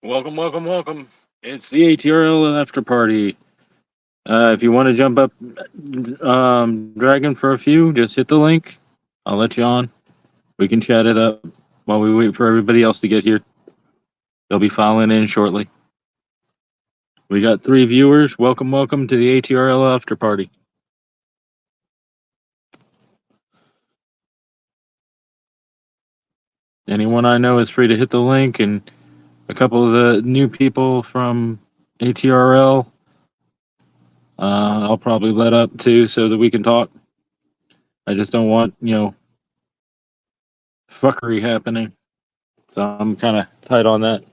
Welcome, welcome, welcome. It's the ATRL after party. If you want to jump up, Dragon, for a few, just hit the link. I'll let you on. We can chat it up while we wait for everybody else to get here. They'll be filing in shortly. We got 3 viewers. Welcome, welcome to the ATRL after party. Anyone I know is free to hit the link, and a couple of the new people from ATRL, I'll probably let up too so that we can talk. I just don't want, fuckery happening. So I'm kind of tight on that.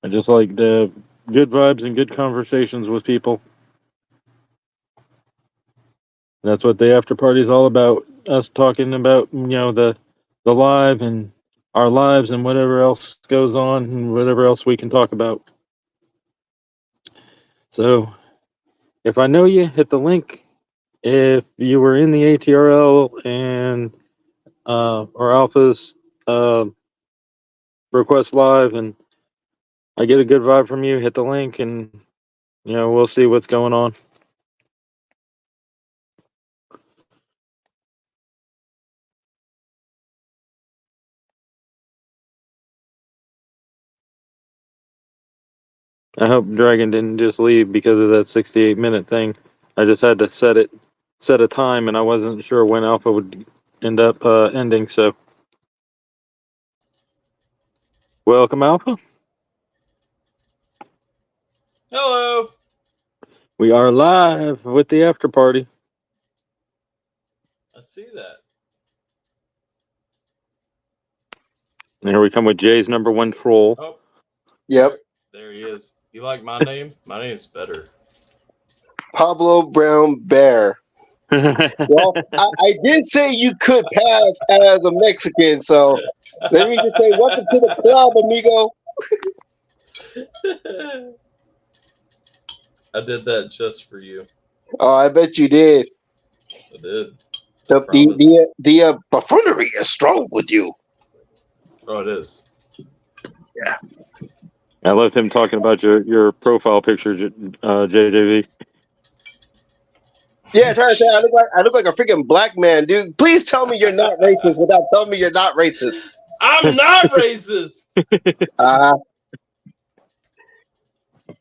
I just like the good vibes and good conversations with people. That's what the after party is all about. Us talking about, the live and our lives and whatever else goes on and whatever else we can talk about. So if I know you, hit the link. If you were in the ATRL and or Alpha's request live and I get a good vibe from you, hit the link and we'll see what's going on. I hope Dragon didn't just leave because of that 68-minute thing. I just had to set a time, and I wasn't sure when Alpha would end up ending. So, welcome, Alpha. Hello. We are live with the after party. I see that. And here we come with Jay's #1 troll. Oh, Yep. there he is. You like my name? My name's better. Pablo Brown Bear. Well, I did say you could pass as a Mexican, so let me just say, welcome to the club, amigo. I did that just for you. Oh, I bet you did. I did. The buffoonery is strong with you. Oh, it is. Yeah. I love him talking about your profile picture, JJV. Yeah, trying to say I look like a freaking black man, dude. Please tell me you're not racist without telling me you're not racist. I'm not racist.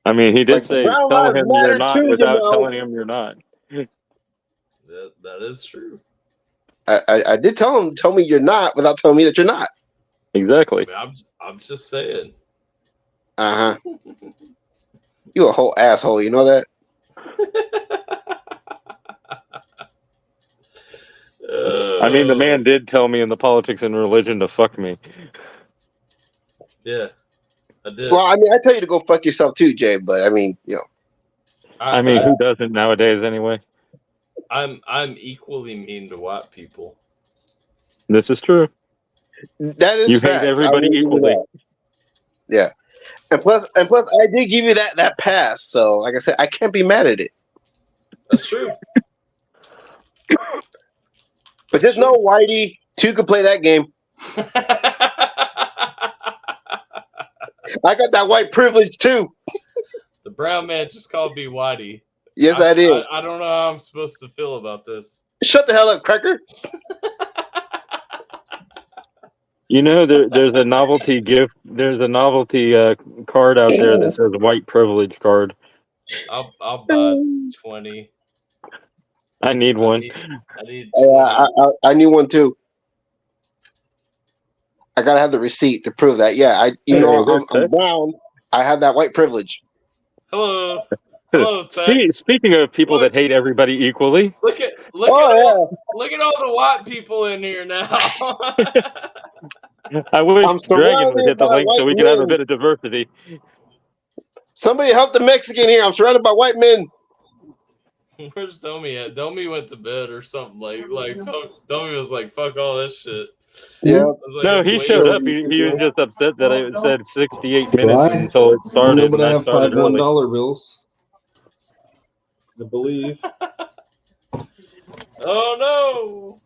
I mean, he did Like, say, brown tell lives him you're matter not too, without telling him you're not. That is true. I did tell me you're not without telling me that you're not. Exactly. I mean, I'm just saying. You a whole asshole, you know that? I mean, the man did tell me in the politics and religion to fuck me. Yeah, I did. Well, I mean, I tell you to go fuck yourself too, Jay. But I mean, I mean, who doesn't nowadays anyway? I'm equally mean to white people. This is true. That is you facts. hate everybody equally. Yeah, and plus, I did give you that pass. So, like I said, I can't be mad at it. That's true. But just know, Whitey, 2 could play that game. I got that white privilege too. The brown man just called me Whitey. Yes, I did. I don't know how I'm supposed to feel about this. Shut the hell up, Cracker. There's a novelty gift. There's a novelty card out there that says white privilege card. I'll buy 20. I need one. I need 20. I need one too. I gotta have the receipt to prove that. Yeah, even though I'm brown, I have that white privilege. Hello, Tech. Speaking of people that hate everybody equally, look at all the white people in here now. I wish Dragon would hit the link so we can have a bit of diversity. Somebody help the Mexican here. I'm surrounded by white men. Where's Domi at? Domi went to bed or something. Domi was like, "Fuck all this shit." Yeah. No, he showed up. He was just upset that it said 68 minutes until it started. Nobody have $5 bills. I believe. Oh no!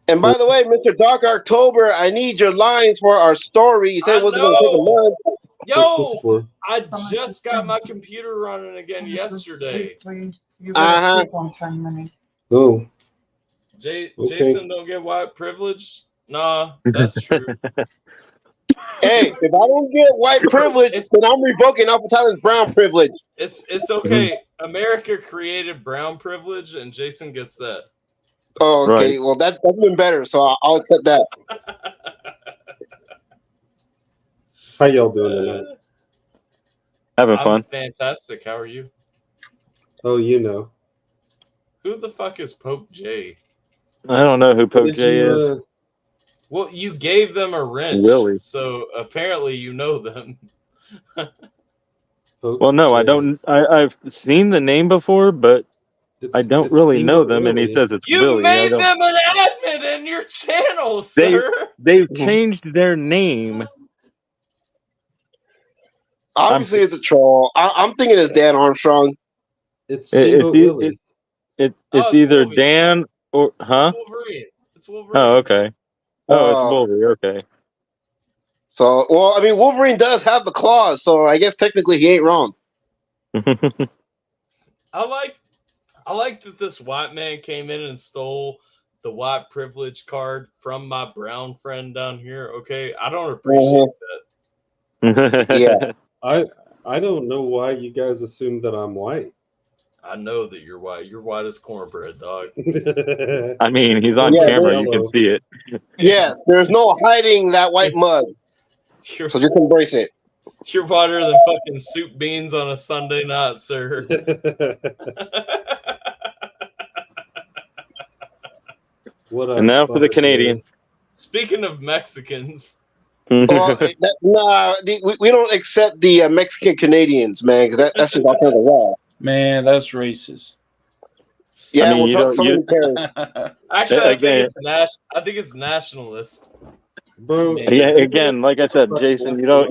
And by the way, Mr. Dark October, I need your lines for our story. You said it I wasn't going to take a know. month. What's this Yo, for? I just got my computer running again yesterday. Uh-huh. Oh, Jason Okay. don't get white privilege. Nah, that's true. Hey, if I don't get white privilege, then I'm revoking Alpha Tyler's brown privilege. It's okay. America created brown privilege, and Jason gets that. Oh, okay. Right. Well, that's been better, so I'll accept that. How y'all doing tonight? Having I'm fun. fantastic. How are you? Oh, you know. Who the fuck is Pope J? I don't know who Pope Did J you, is. Well, you gave them a wrench, Willie. so apparently you know them. Pope Well, no, I J? don't. I've seen the name before, but I don't really know Steamboat them. And he Willie. says it's You Willie. I made don't. them an admin in your channel, sir. They've changed their name. Obviously, it's a troll. I'm thinking it's Dan Armstrong. It's It- Steamboat it- Willie. It's it's either Wolverine. Dan or huh? It's Wolverine. It's Wolverine. Oh, okay. Oh, it's Wolverine. Okay. So, well, I mean, Wolverine does have the claws, so I guess technically he ain't wrong. I like that this white man came in and stole the white privilege card from my brown friend down here. Okay, I don't appreciate that. Yeah. I don't know why you guys assume that I'm white. I know that you're white. You're white as cornbread, dog. I mean, he's on Yeah, camera. they're You can yellow. see it. Yes, there's no hiding that white mud, You're, so just embrace it. you're whiter than fucking soup beans on a Sunday night, sir. What up, And now for the Bubba Canadian. Speaking of Mexicans, Well, we don't accept the Mexican Canadians, man, because that's just all kinds of wrong. Man, that's racist. Yeah, I mean, we'll you talk don't- somebody cares. actually, I Again- think it's nationalist. Bro, Yeah, Yeah, again, like I said, Jason, you don't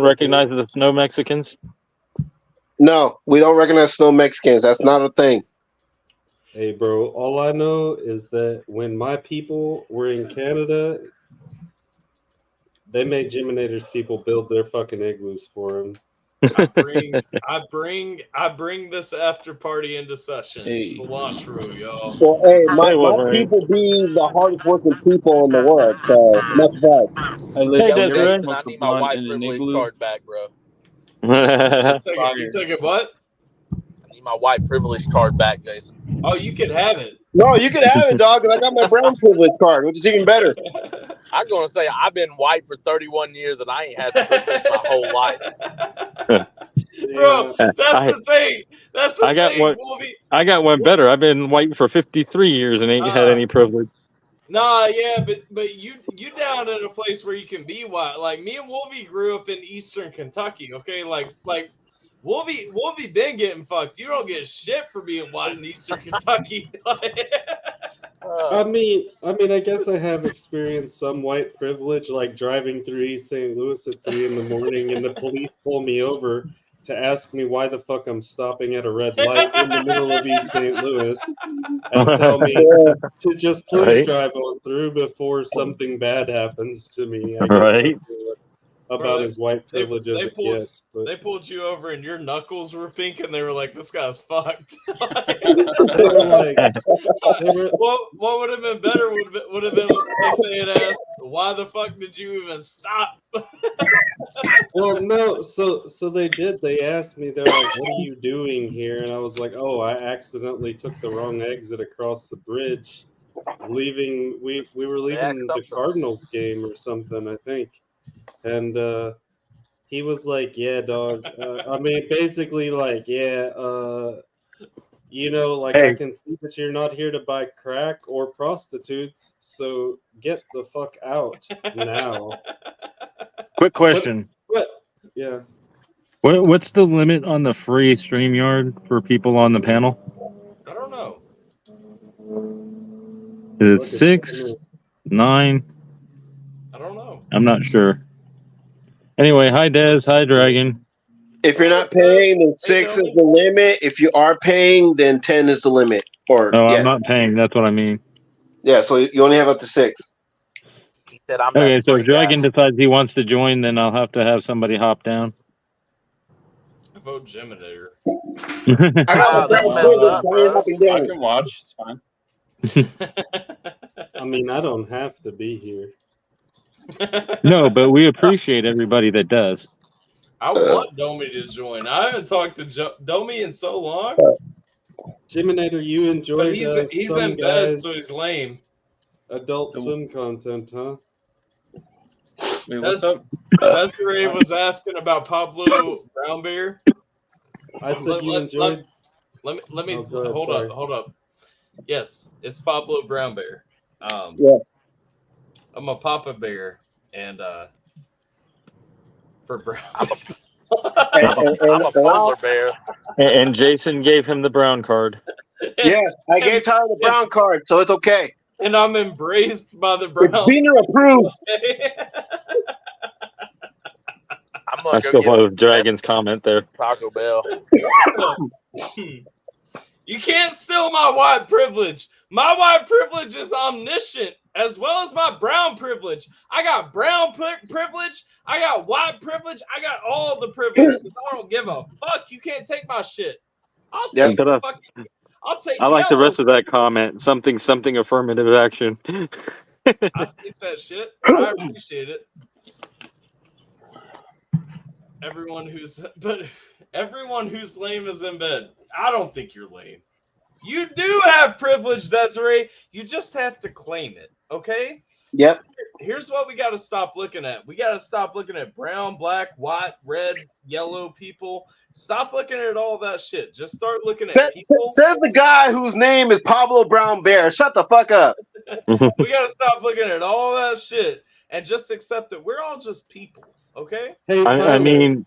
recognize the snow Mexicans? No, we don't recognize snow Mexicans. That's not a thing. Hey, bro, all I know is that when my people were in Canada, they made Geminator's people build their fucking igloos for them. I bring this after party into session. It's Hey. the launch room, y'all. Well, hey, my Hey, Wolverine. people be the hardest working people in the world, so much love. Hey, listen, Hey, you Desiree. guys Jason, smoke I a need my blunt white in an privilege igloo. card back, bro. You took what? I need my white privilege card back, Jason. Oh, you can have it. No, you can have it, dog, because I got my brown privilege card, which is even better. I'm gonna say I've been white for 31 years and I ain't had privilege my whole life. Bro, that's the thing. That's the I got thing, one- Wolvie. I got one better. I've been white for 53 years and ain't had any privilege. Nah, yeah, but you down in a place where you can be white. Like me and Wolvie grew up in Eastern Kentucky. Okay, like Wolvie been getting fucked. You don't get shit for being white in Eastern Kentucky. I mean, I guess I have experienced some white privilege, like driving through East St. Louis at 3 in the morning, and the police pull me over to ask me why the fuck I'm stopping at a red light in the middle of East St. Louis, and tell me to just please Right. drive on through before something bad happens to me. I guess Right. that's about as white privilege as it gets. But They pulled you over and your knuckles were pink, and they were like, "This guy's fucked." they were like, What would have been better would have been if they had asked, "Why the fuck did you even stop?" well, no. So they did. They asked me. They're like, "What are you doing here?" And I was like, "Oh, I accidentally took the wrong exit across the bridge, leaving. We were leaving the Cardinals game or something, I think." And he was like, "Yeah, dog. I mean, basically, like, yeah, you know, like Hey. I can see that you're not here to buy crack or prostitutes, so get the fuck out now." Quick question. What? Yeah. What's the limit on the free StreamYard for people on the panel? I don't know. Is it Look, it's 6, 9? I don't know. I'm not sure. Anyway, hi Des, hi Dragon. If you're not paying, then 6 is the limit. If you are paying, then 10 is the limit. Or No, yeah, I'm not paying. That's what I mean. yeah. So you only have up to 6. He said, "I'm Okay, that so free if Dragon guy." decides he wants to join, then I'll have to have somebody hop down. Vote Geminator. I got Wow, my that's brown messed privilege. up, I ain't bro. hopping I down. can watch. It's fine. I mean, I don't have to be here. No, but we appreciate everybody that does. I want Domi to join. I haven't talked to Domi in so long. Jiminator, you But enjoyed he's some in bed, guys' so he's lame. Adult Swim content, huh? Wait, what's up? Desiree was asking about Pablo Brown Bear. I said you enjoyed. Let me Oh, go ahead, hold sorry. up. Yes, it's Pablo Brown Bear. Yeah. I'm a Papa Bear, and for Brown. I'm a polar bear. And Jason gave him the brown card. Yes, I gave Tyler the brown card, so it's okay. And I'm embraced by the It's brown. Beaner approved. I'm I gonna go still get love Dragon's comment there. Taco Bell. You can't steal my white privilege. My white privilege is omniscient, as well as my brown privilege. I got brown privilege. I got white privilege. I got all the privilege. I don't give a fuck. You can't take my shit. I'll take Yep. fucking. I'll take. I like the yellow rest of that comment. Something affirmative action. I see that shit. I appreciate it. Everyone who's lame is in bed. I don't think you're lame. You do have privilege, Desiree. You just have to claim it. Okay? Yep. Here's what we got to stop looking at. We got to stop looking at brown, black, white, red, yellow people. Stop looking at all that shit. Just start looking at people. Says the guy whose name is Pablo Brown Bear. Shut the fuck up. We got to stop looking at all that shit and just accept that we're all just people. Okay? Hey, Tyler, I mean,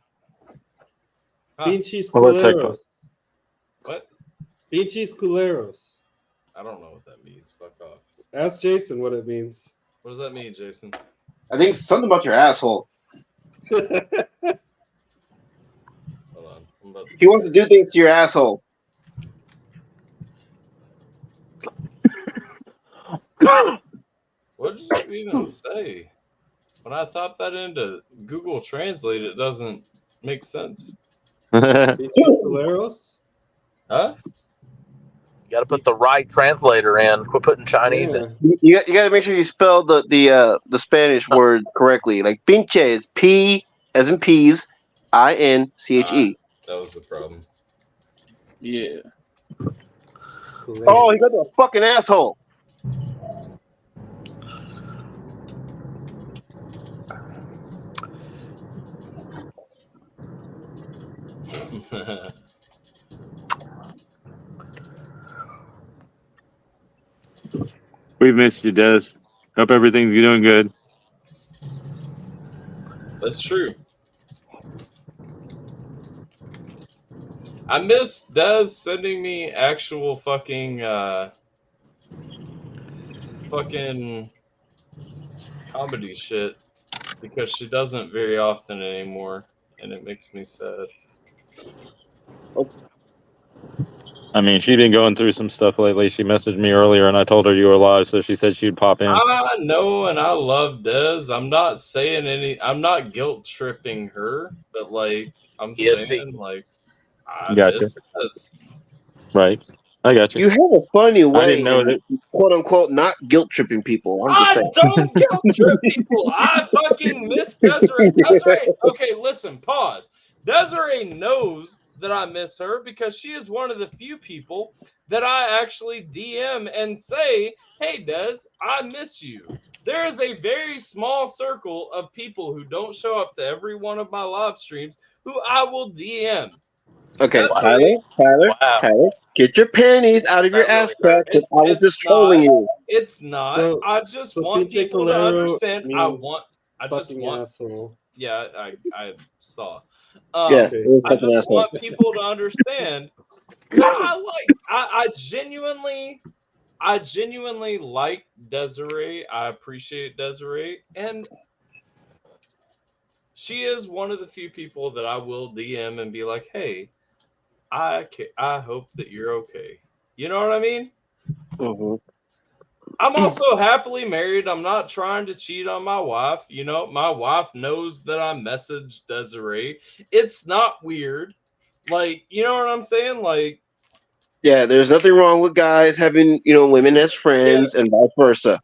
Pinches Well, let's take culeros. What? Pinches culeros. I don't know what that means. Fuck off. Ask Jason what it means. What does that mean, Jason? I think something about your asshole. Hold on. I'm about to... He wants to do things to your asshole. What did you even say? When I type that into Google Translate, it doesn't make sense. Pinches culeros? Huh? You got to put the right translator in. Quit putting Chinese in. You got to make sure you spell the Spanish word correctly. Like pinche is P as in peas, INCHE. That was the problem. Yeah. Oh, he got a fucking asshole. We've missed you, Des. Hope everything's doing good. That's true. I miss Des sending me actual fucking comedy shit because she doesn't very often anymore, and it makes me sad. I mean, she's been going through some stuff lately. She messaged me earlier, and I told her you were live, so she said she'd pop in. I know, and I love Des. I'm not saying I'm not guilt tripping her, but like I'm saying, like I Gotcha. miss Des. Right. I got you. You have a funny way, I didn't know that. quote unquote, not guilt tripping people. I'm just I saying. don't guilt trip people. I fucking miss Desiree. Desiree. Okay, listen. Pause. Desiree knows that I miss her because she is one of the few people that I actually DM and say, "Hey, Des, I miss you." There is a very small circle of people who don't show up to every one of my live streams who I will DM. Okay, Desiree, Tyler, get your panties out of your That ass really crack because I was just trolling you. It's not. So- I just so want PJ people to Calero understand. means I just Fucking want. asshole. Yeah, I saw. Yeah, Okay. it was I fucking just asshole. want people to understand that I genuinely like Desiree. I appreciate Desiree, and she is one of the few people that I will DM and be like, hey, I hope that you're okay. You know what I mean? Mhm. I'm also happily married. I'm not trying to cheat on my wife. You know, my wife knows that I messaged Desiree. It's not weird. Like, you know what I'm saying? Like, Yeah, there's nothing wrong with guys having, women as friends and vice versa.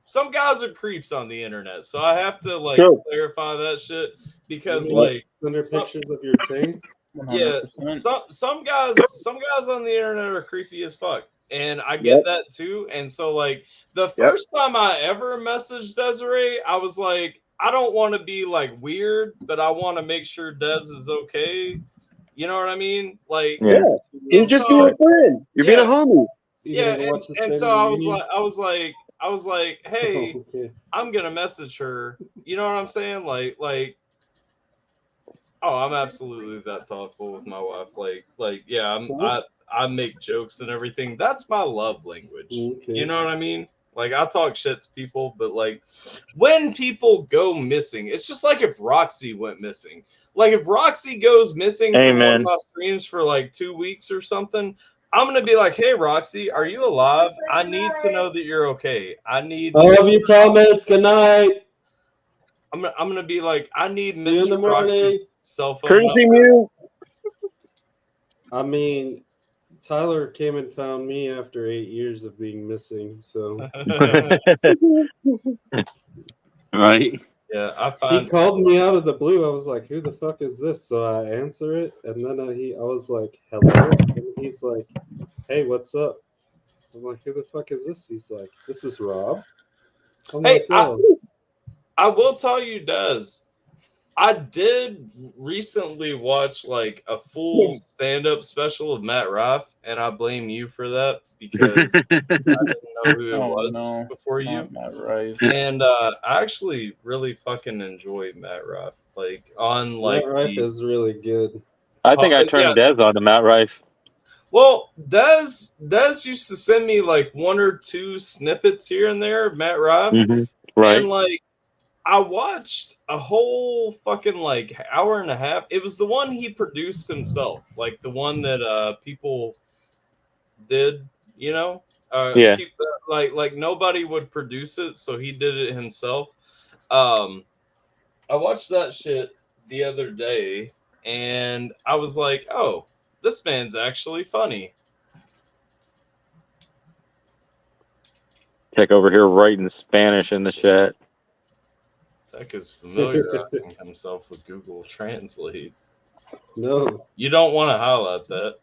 some guys are creeps on the internet. So I have to, like, True. clarify that shit because, You like, under some, pictures of your tank. 100%. some guys on the internet are creepy as fuck. And I get Yep. that too. And so, like, the Yep. first time I ever messaged Desiree, I was like, I don't want to be like weird, but I want to make sure Des is okay. You know what I mean? Like, Yeah. You're and just so, being a friend. You're being a homie. You yeah, gonna go watch the and State so of the I was Union? like, hey, Oh, okay. I'm gonna message her. You know what I'm saying? Like, oh, I'm absolutely that thoughtful with my wife. Like, yeah, I make jokes and everything. That's my love language. Okay. You know what I mean? Like, I talk shit to people, but like, when people go missing, it's just like if Roxy went missing. Like, if Roxy goes missing from one of Amen. my streams for like 2 weeks or something, I'm gonna be like, hey, Roxy, are you alive? I need to know that you're okay. I need. I love you, Thomas. Good night. I'm gonna be like, I need See you in the Mr. Roxy's morning. cell phone Courtesy number. mute. I mean, Tyler came and found me after 8 years of being missing. So Right. Yeah, I he find called me out of the blue. I was like, "Who the fuck is this?" So I answer it, and then I was like, "Hello," and he's like, "Hey, what's up?" I'm like, "Who the fuck is this?" He's like, "This is Rob." I'm Hey, like, "Oh, I will tell you, Des, I did recently watch like a full stand-up special of Matt Rife, and I blame you for that because I didn't know who it Oh, was no. before you. Not right. And I actually really fucking enjoy Matt Rife. Like on like Matt Rife the is really good." I think I yeah. turned Des on to Matt Rife. Well, Des used to send me like 1 or 2 snippets here and there of Matt Rife, Right. and like I watched a whole fucking like hour and a half. It was the one he produced himself, like the one that people did, you know. Yeah. People, like nobody would produce it, so he did it himself. I watched that shit the other day, and I was like, "Oh, this man's actually funny." Tech over here writing Spanish in the chat. Tech is familiarizing himself with Google Translate. No, You don't want to highlight that.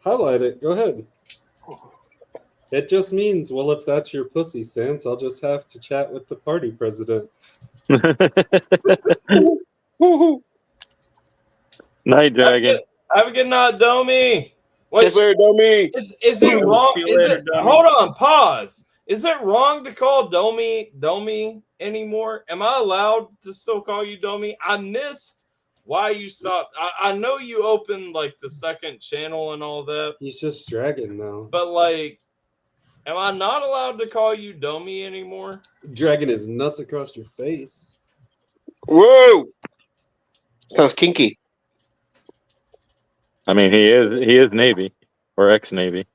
highlight it. Go ahead. It just means, well, if that's your pussy stance, I'll just have to chat with the party president. Night Dragon. Have a good night, Domi. Take care, Domi. Is it wrong? See you Is later, it? Dummy. Hold on, pause. Is it wrong to call Domi anymore? Am I allowed to still call you Domi? I missed why you stopped. I know you opened like the second channel and all that, He's just dragging now. but like, am I not allowed to call you Domi anymore? Dragging his nuts across your face. Whoa. Sounds kinky. I mean, he is Navy or ex-Navy.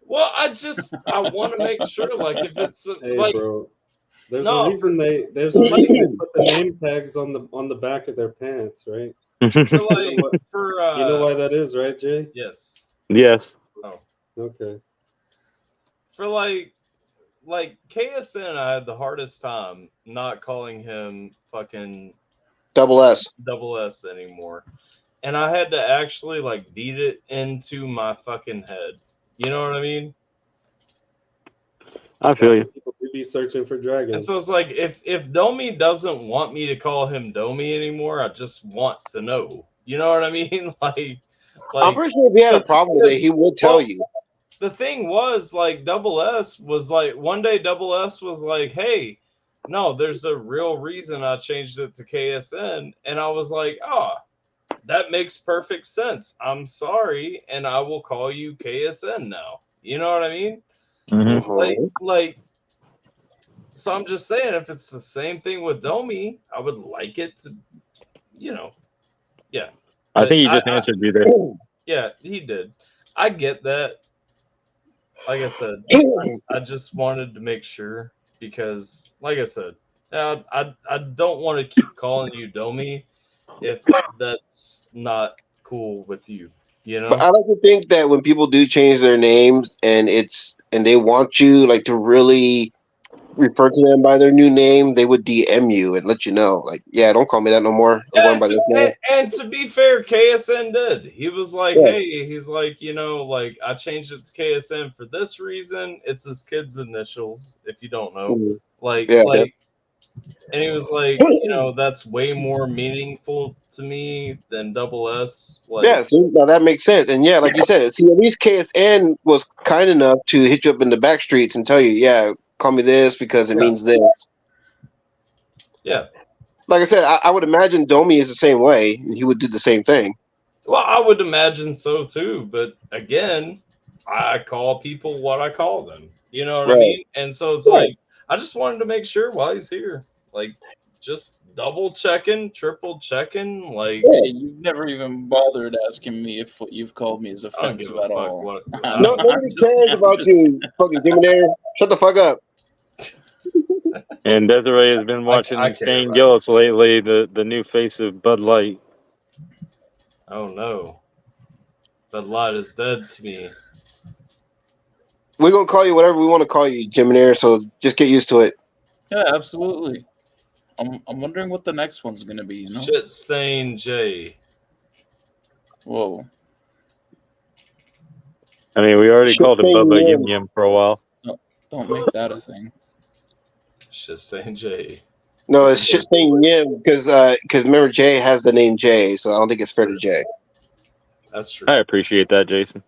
Well, I want to make sure, like, if it's Hey, like, bro. There's No, a reason they put the name tags on the back of their pants, right? for like, for You know why that is, right, Jay? yes, Yes. Okay. for like KSN, I had the hardest time not calling him fucking Double S. double S anymore, and I had to actually like beat it into my fucking head. You know what I mean? I feel you. People do be searching for And dragons. so it's like if Domi doesn't want me to call him Domi anymore, I just want to know. You know what I mean? I'm pretty sure if he had a problem with it, he would tell you. The thing was, like, Double S was like, one day Double S was like, hey, no, there's a real reason I changed it to KSN. And I was like, oh, that makes perfect sense. I'm sorry, and I will call you KSN now. You know what I mean? Mm-hmm. Like So I'm just saying, if it's the same thing with Domi, I would like it to, yeah. I think he But just answered you there. Yeah, he did. I get that. Like I said, I just wanted to make sure because, like I said, I don't want to keep calling you Domi if that's not cool with you. But I like to think that when people do change their names and they want you like to really refer to them by their new name, they would DM you and let you know, like, yeah, don't call me that no more. I'm going by this name. And to be fair, KSN did. He was like, Yeah. hey, he's like, like I changed it to KSN for this reason. It's his kid's initials, if you don't know. Mhm. Like, Yeah. and he was like, that's way more meaningful to me than double S. Like, Yeah, see, now that makes sense. And yeah, like you said, see, at least KSN was kind enough to hit you up in the back streets and tell you, yeah, call me this because it means this. Yeah. Like I said, I would imagine Domi is the same way, and he would do the same thing. Well, I would imagine so too. But again, I call people what I call them. You know what I mean? And so it's like, I just wanted to make sure while he's here, like, just double checking, triple checking. Like, Hey, you've never even bothered asking me if what you've called me is I don't give offensive a at fuck all. what. No, nobody cares about you, fucking Jiminator. Shut the fuck up. And Desiree has been watching I care Shane about Gillis lately, the new face of Bud Light. Oh no, Bud Light is dead to me. We're gonna call you whatever we want to call you, Jiminator. So just get used to it. Yeah, absolutely. I'm wondering what the next one's gonna be. You know? Shit stain J. Whoa. I mean, we already Shit called him stain Bubba Yim. Yim Yim for a while. Don't make that a thing. Shit stain J. No, it's shit saying Yim because remember Jay has the name Jay, so I don't think it's fair to Jay. That's true. I appreciate that, Jason.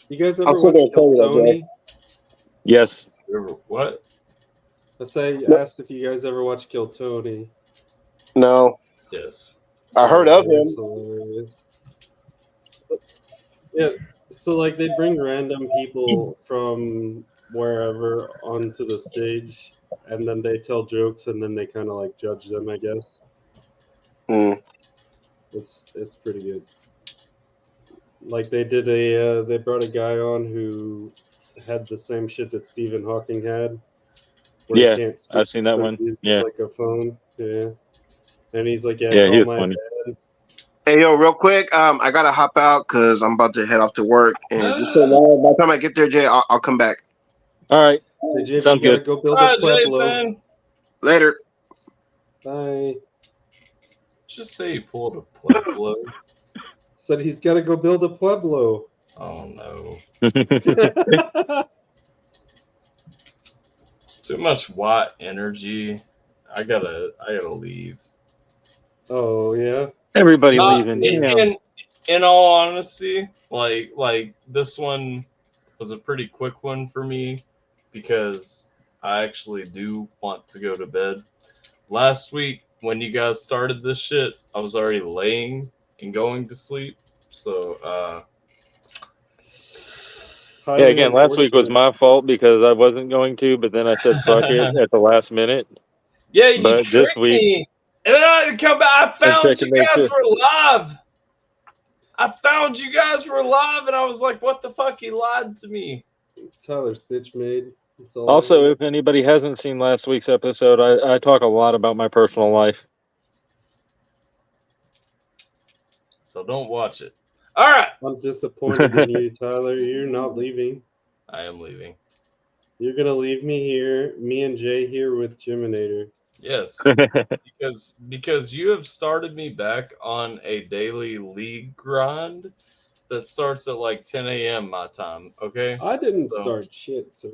You guys ever I'm still watch gonna tell you Kill that, Jay. Tony? Yes. What? Asked if you guys ever watch Kill Tony. No, Yes. I heard of him. That's hilarious. Yeah, so like they bring random people from wherever onto the stage, and then they tell jokes, and then they kind of like judge them, I guess. Mm. It's pretty good. Like they did they brought a guy on who had the same shit that Stephen Hawking had, where Yeah, he can't speak, I've seen that so one. he uses Yeah. like a phone. Yeah, and he's like, yeah, Yeah, he call was my funny. dad. Hey, yo, real quick, I gotta hop out because I'm about to head off to work. And just so you know, by the time I get there, Jay, I'll come back All right. Hey, Jim, Sounds you gotta good. go build All a right, pueblo. Jason. later. Bye. Just say you pulled a Pueblo. Said he's got to go build a pueblo. Oh no. Oh It's too much Watt energy. I gotta leave. yeah. Everybody Not leaving. Yeah. in all honesty, like this one was a pretty quick one for me because I actually do want to go to bed. Last week when you guys started this shit, I was already laying and going to sleep. So Yeah, again, last week was my fault because I wasn't going to, but then I said fuck it at the last minute. yeah, you But this tricked week, me. And then I come back. I found check you and make guys sure. were live. I found you guys were live, and I was like, "What the fuck?" He lied to me. Tyler's bitch made. It's all Also, right. if anybody hasn't seen last week's episode, I talk a lot about my personal life. So don't watch it. All right. I'm disappointed in you, Tyler. You're not leaving. I am leaving. You're gonna leave me here, me and Jay here with Jiminator. Yes, because you have started me back on a daily league grind that starts at like 10 a.m. my time. Okay. I didn't start shit, sir.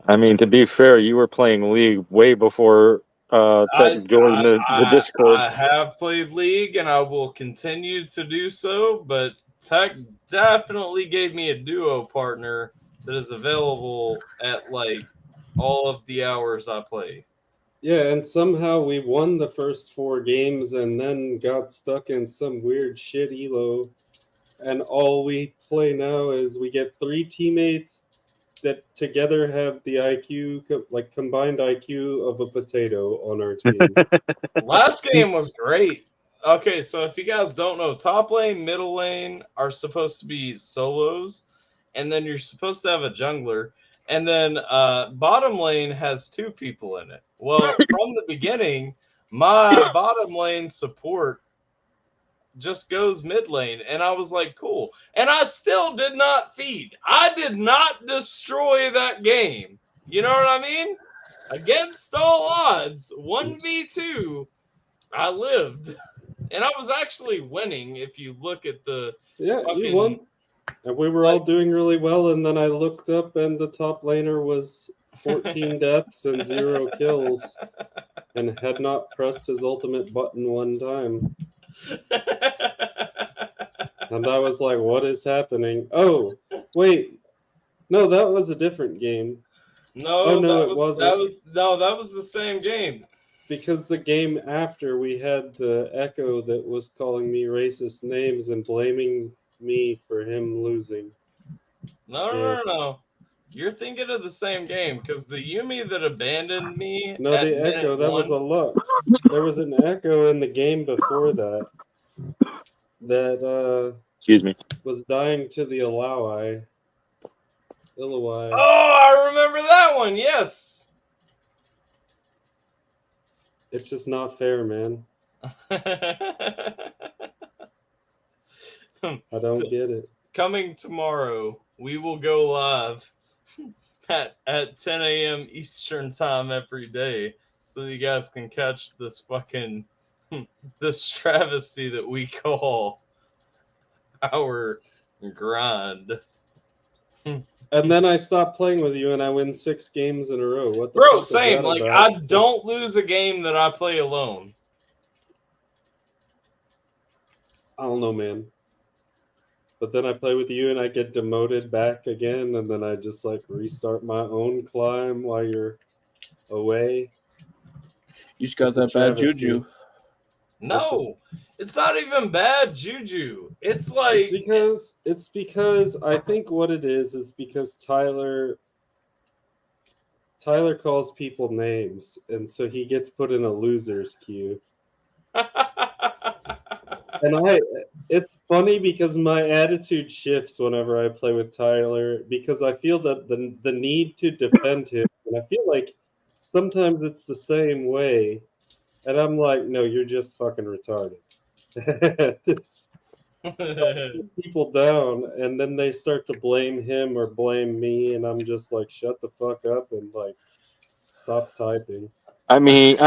I mean, to be fair, you were playing League way before Tech joined the Discord. I have played League and I will continue to do so, but Tech definitely gave me a duo partner that is available at like all of the hours I play. Yeah, and somehow we won the first 4 games and then got stuck in some weird shit elo. and all we play now is we get 3 teammates that together have the IQ, like combined IQ of a potato on our team. Last game was great. Okay, so if you guys don't know, top lane, middle lane are supposed to be solos, and then you're supposed to have a jungler, and then bottom lane has 2 people in it. Well, from the beginning, my bottom lane support just goes mid lane, and I was like, cool. And I still did not feed. I did not destroy that game. You know what I mean? Against all odds, 1v2, I lived. And I was actually winning if you look at the Yeah, fucking, you won. And we were all doing really well, and then I looked up and the top laner was 14 deaths and 0 kills and had not pressed his ultimate button one time. And I was like, what is happening? Oh, wait. No, that was a different game. No, it wasn't. That was the same game. Because the game after, we had the Echo that was calling me racist names and blaming me for him losing. No. You're thinking of the same game, because the Yumi that abandoned me. No, the Echo, that was a Lux. There was an Echo in the game before that. That Excuse me. was dying to the Illawai. Oh, I remember that one. Yes. It's just not fair, man. I don't get it. Coming tomorrow, we will go live at 10 a.m. Eastern time every day, so you guys can catch this fucking this travesty that we call our grind. And then I stopped playing with you, and I win 6 games in a row. What the Bro, fuck is same. that Like, about? I don't lose a game that I play alone. I don't know, man. But then I play with you, and I get demoted back again, and then I just like restart my own climb while you're away. You just got that bad juju. No, it's not even bad juju. It's like it's because I think what it is because Tyler calls people names, and so he gets put in a loser's queue. And it's funny because my attitude shifts whenever I play with Tyler, because I feel that the need to defend him, and I feel like sometimes it's the same way, and I'm like, no, you're just fucking retarded. People down, and then they start to blame him or blame me, and I'm just like, shut the fuck up and like stop typing. I mean,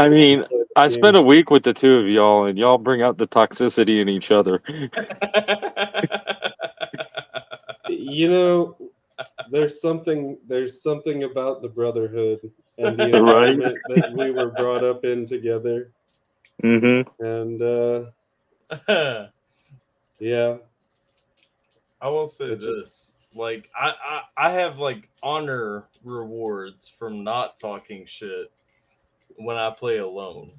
I spent a week with the 2 of y'all, and y'all bring out the toxicity in each other. You know, there's something about the brotherhood and the environment that we were brought up in together. Mm-hmm. And yeah, I will say this: like, I have like honor rewards from not talking shit when I play alone.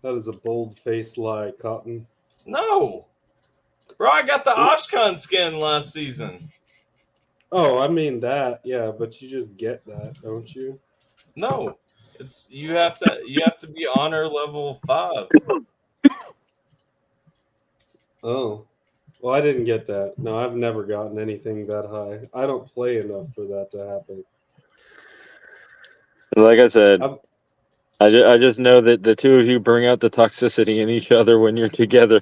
that is a bold-faced lie, Cotton. No, bro, I got the Oshkon skin last season. Oh, I mean that, yeah, but you just get that, don't you? No, it's you have to be honor level 5. Oh, well, I didn't get that. No, I've never gotten anything that high. I don't play enough for that to happen. Like I said, I just know that the 2 of you bring out the toxicity in each other when you're together.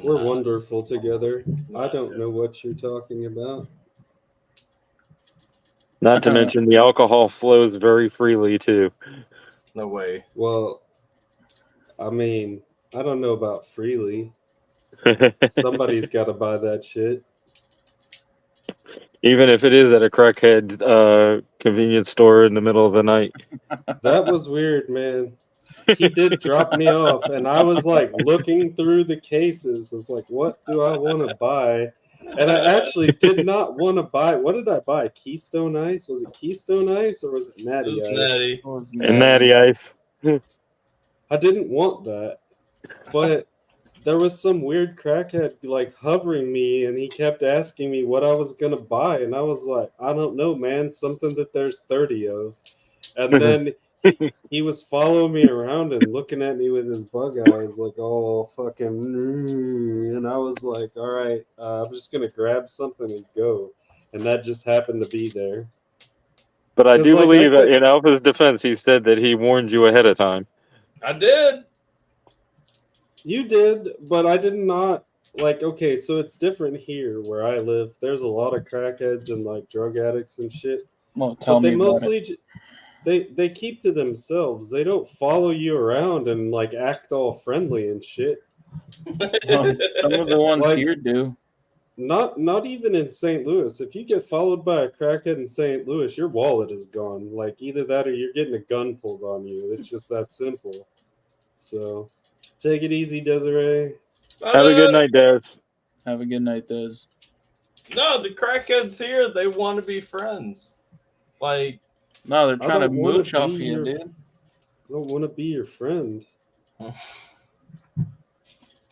We're wonderful together. I don't know what you're talking about. Not to mention the alcohol flows very freely too. No way. Well, I mean, I don't know about freely. Somebody's got to buy that shit. Even if it is at a crackhead convenience store in the middle of the night. That was weird, man. He did drop me off, and I was like looking through the cases. It's like, what do I want to buy? And I actually did not want to buy. What did I buy? Keystone Ice? Was it Keystone Ice or was it It Natty was Ice? Natty. It was And Natty Ice. I didn't want that, but there was some weird crackhead like hovering me, and he kept asking me what I was gonna buy, and I was like, I don't know, man, something that there's 30 of. And then he was following me around and looking at me with his bug eyes, like, oh fucking, and I was like, all right, I'm just gonna grab something and go, and that just happened to be there. But I 'Cause, do like, believe, I kept- in Alpha's defense, he said that he warned you ahead of time. I did. You did, but I did not. Like, okay, so it's different here where I live. There's a lot of crackheads and like drug addicts and shit. Well, tell But they me about it. mostly they keep to themselves. They don't follow you around and like act all friendly and shit. Some of the ones Like- here do. Not even in St. Louis. If you get followed by a crackhead in St. Louis, your wallet is gone. Like either that or you're getting a gun pulled on you. It's just that simple. So take it easy, Desiree. Have a good night, Des. Have a good night, Des. No, the crackheads here, they want to be friends. Like, No, they're I trying to don't wanna mooch off be you, your- dude. I don't want to be your friend.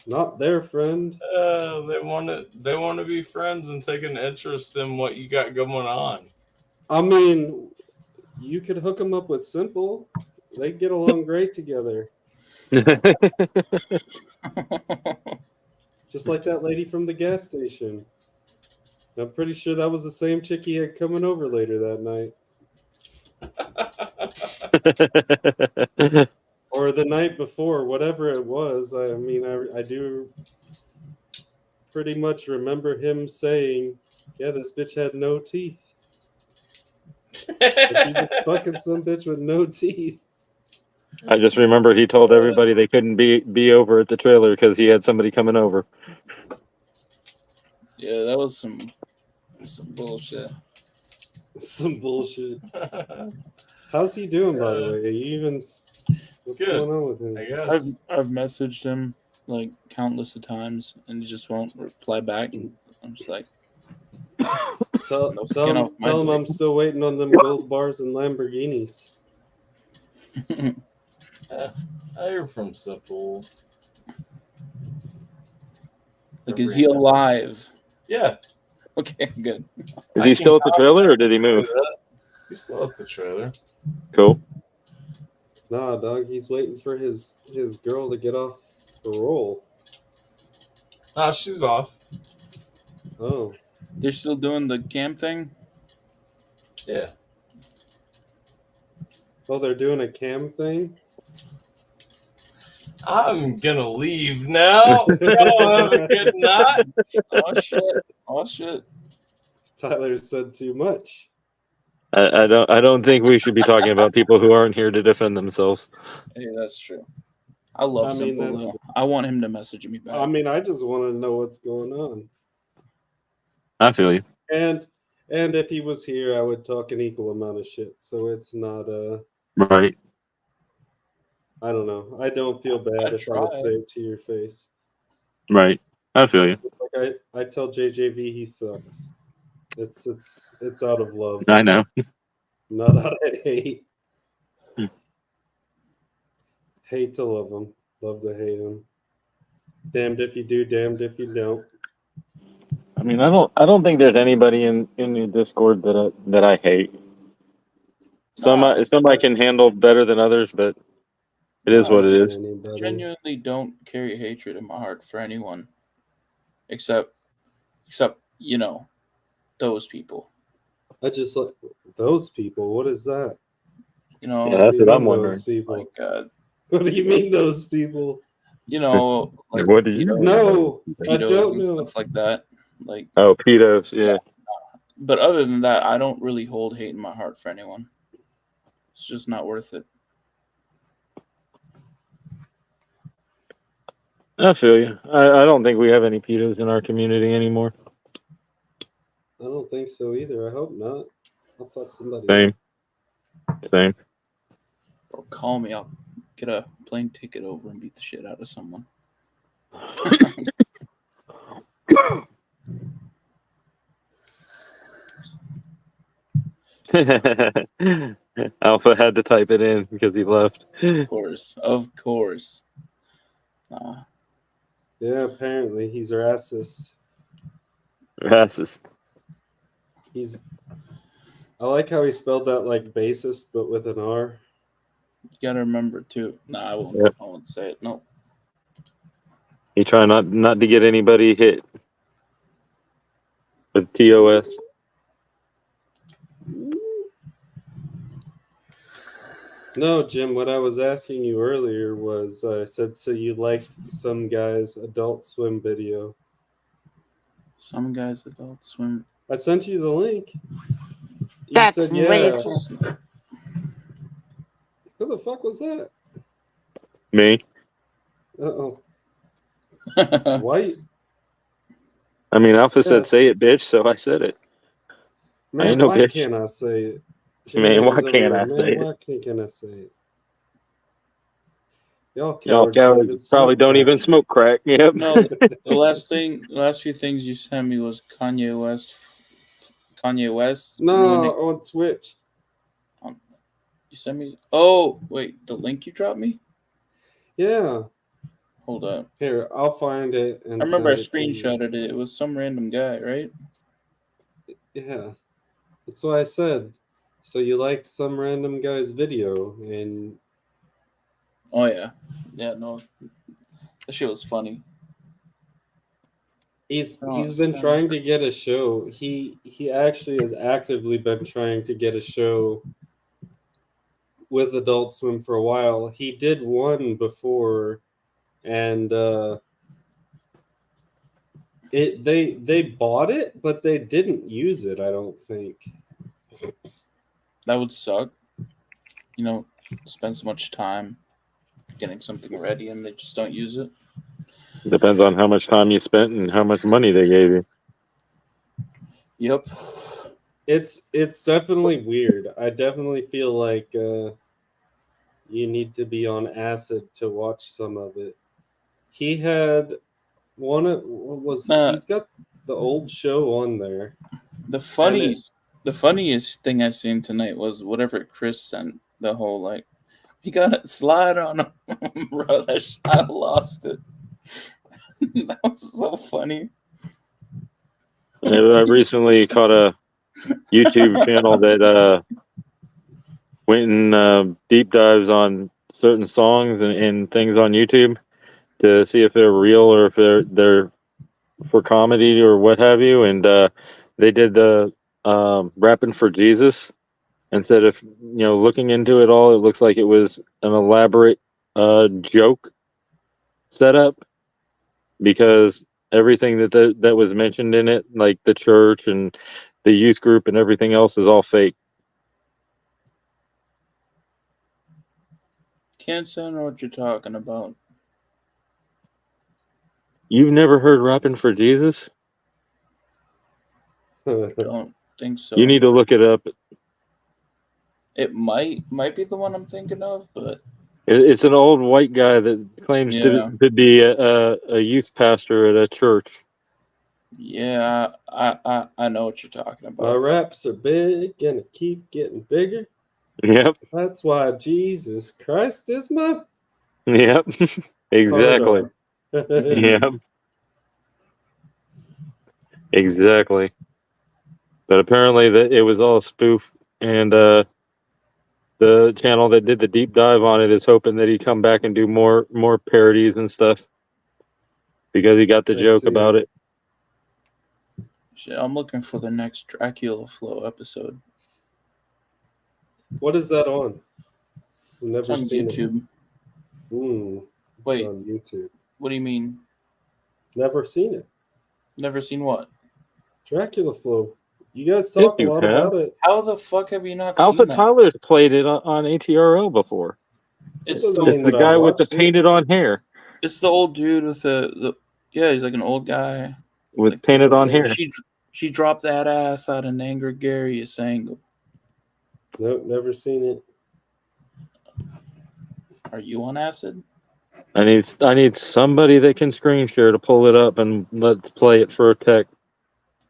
Not their friend. they want to be friends and take an interest in what you got going on. I mean, you could hook them up with Simple. They get along great together. Just like that lady from the gas station. I'm pretty sure that was the same chick he had coming over later that night. Or the night before, whatever it was. I mean, I do pretty much remember him saying, yeah, this bitch had no teeth. But he was fucking some bitch with no teeth. I just remember he told everybody they couldn't be over at the trailer because he had somebody coming over. Yeah, that was some bullshit. Some bullshit. How's he doing, by the way? Are you even... What's Good. going on with him? I guess. I've messaged him like countless of times, and he just won't reply back. I'm just like, Tell Get off my him dick. I'm still waiting on them gold bars and Lamborghinis. I hear from Simple. like, is he alive? Yeah. Okay, good. Is he still at the trailer or did he move? He's still at the trailer. Cool. Nah, dog, he's waiting for his girl to get off parole. Ah, she's off. Oh. They're still doing the cam thing. Yeah. Oh, they're doing a cam thing? I'm gonna leave now. Y'all have a good night. Oh shit! Oh shit! Tyler said too much. I don't think we should be talking about people who aren't here to defend themselves. Hey, that's true. I love I mean, Simple that's- though. I want him to message me back. I mean, I just want to know what's going on. I feel you. And if he was here, I would talk an equal amount of shit. So it's not Right. I don't know. I don't feel bad I'd if I would try. say it to your face. Right. I feel you. Like I tell JJV he sucks. It's out of love, I know. not out of hate. Hmm. Hate to love him, love to hate him. Damned if you do, damned if you don't. I mean, I don't think there's anybody in the Discord that I hate. Some I can handle better than others, but it is what it is. I genuinely don't carry hatred in my heart for anyone, except those people. I just like those people. What is that? Yeah, That's what I'm wondering. Those people. like What do you mean those people? like What do you pedos, No, I pedos don't and know. stuff like that. Like, Oh, pedos. Yeah. but other than that, I don't really hold hate in my heart for anyone. It's just not worth it. I feel you. I don't think we have any pedos in our community anymore. I don't think so either. I hope not. I'll fuck somebody. Same. Same. Or call me. I'll get a plane ticket over and beat the shit out of someone. Alpha had to type it in because he left. Of course. Yeah, apparently he's racist. Racist. I like how he spelled that like bassist, but with an R. You gotta remember too. I won't. Yep. I won't say it. No. He try not to get anybody hit with TOS. No, Jim, what I was asking you earlier was I said, so you liked some guy's Adult Swim video. Some guys Adult Swim. I sent you the link. You That's said, yeah. racist. Who the fuck was that? Me? Uh-oh. White? I mean, Alpha said, Yes. say it, bitch, so I said it. Man, ain't no why bitch. can't I say it? Man, why Over can't here. I say it? Why can't I say it? Y'all Y'all cowards probably don't even smoke crack. Yep. No, the last few things you sent me was Kanye West. No, ruining- on Twitch. You sent me. Oh wait, the link you dropped me. Yeah. Hold up. Here, I'll find it. And I remember I send it to you. screenshotted it. It was some random guy, right? Yeah. That's what I said. So you liked some random guy's video, and Oh yeah, no, that shit was funny. he's Oh, been son. trying to get a show. He actually has actively been trying to get a show with Adult Swim for a while. He did one before, and they bought it, but they didn't use it. I don't think. That would suck. You know, spend so much time getting something ready and they just don't use it. Depends on how much time you spent and how much money they gave you. Yep. It's definitely weird. I definitely feel like you need to be on acid to watch some of it. He had he's got the old show on there. The funniest thing I seen tonight was whatever Chris sent. The whole like, he got a slide on him, bro. I lost it. That was so funny. I recently caught a YouTube channel that went and deep dives on certain songs and things on YouTube to see if they're real or if they're for comedy or what have you. And they did the Rapping for Jesus. Instead of looking into it all, it looks like it was an elaborate joke setup, because everything that was mentioned in it, like the church and the youth group and everything else, is all fake. Can't say I know what you're talking about. You've never heard Rapping for Jesus? Don't think so. You need to look it up. It might be the one I'm thinking of, but It's an old white guy that claims to be a youth pastor at a church. yeah, I know what you're talking My about. raps are big and they keep getting bigger. Yep. That's why Jesus Christ is my Yep. Exactly. pardon. Yep. Exactly. But apparently it was all a spoof, and the channel that did the deep dive on it is hoping that he come back and do more parodies and stuff, because he got the I joke see. about it. Shit, I'm looking for the next Dracula Flow episode. What is that on? I've never It's on seen YouTube. it. Wait, On YouTube. what do you mean? Never seen it. Never seen what? Dracula Flow. You guys Yes, talk a you lot have. about it. How the fuck have you not Alpha seen that? Tyler's played it on ATRL before. It's That doesn't the It's mean the that I guy with the watched it. painted on hair. it's the old dude with the yeah, he's like an old guy With like, painted on hair. She dropped that ass out an angry Garius angle. Nope, never seen it. Are you on acid? I need somebody that can screen share to pull it up and let's play it for a tech.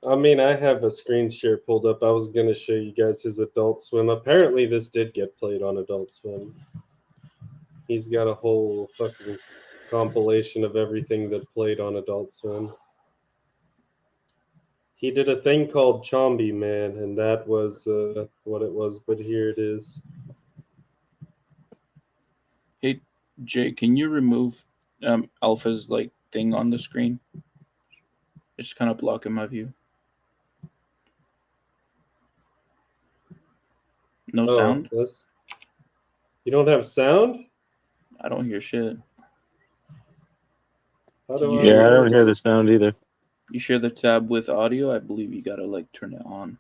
I mean, I have a screen share pulled up. I was gonna show you guys his Adult Swim. Apparently, this did get played on Adult Swim. He's got a whole fucking compilation of everything that played on Adult Swim. He did a thing called Chombie Man, and that was what it was. But here it is. Hey, Jay, can you remove Alpha's like thing on the screen? It's kind of blocking my view. No sound? You don't have sound? I don't hear shit. How do Yeah, I don't hear the sound either. You share the tab with audio? I believe you gotta like turn it on.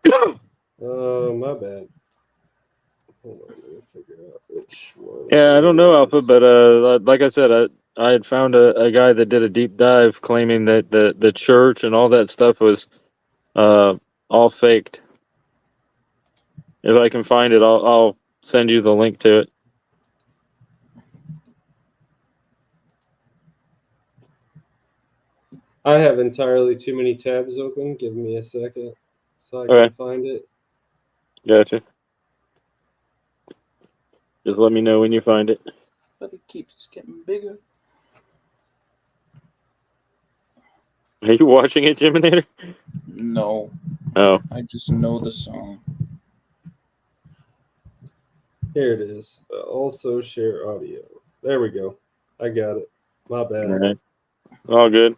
My bad. Hold on, let me figure out which one. Yeah, I don't know, Alpha, but like I said, I had found a guy that did a deep dive claiming that the church and all that stuff was all faked. If I can find it, I'll send you the link to it. I have entirely too many tabs open. Give me a second so I can find it. Gotcha. Just let me know when you find it. But it keeps getting bigger. Are you watching it, Jiminator? No. Oh. I just know the song. Here it is. Also share audio. There we go. I got it. My bad. All right. All good.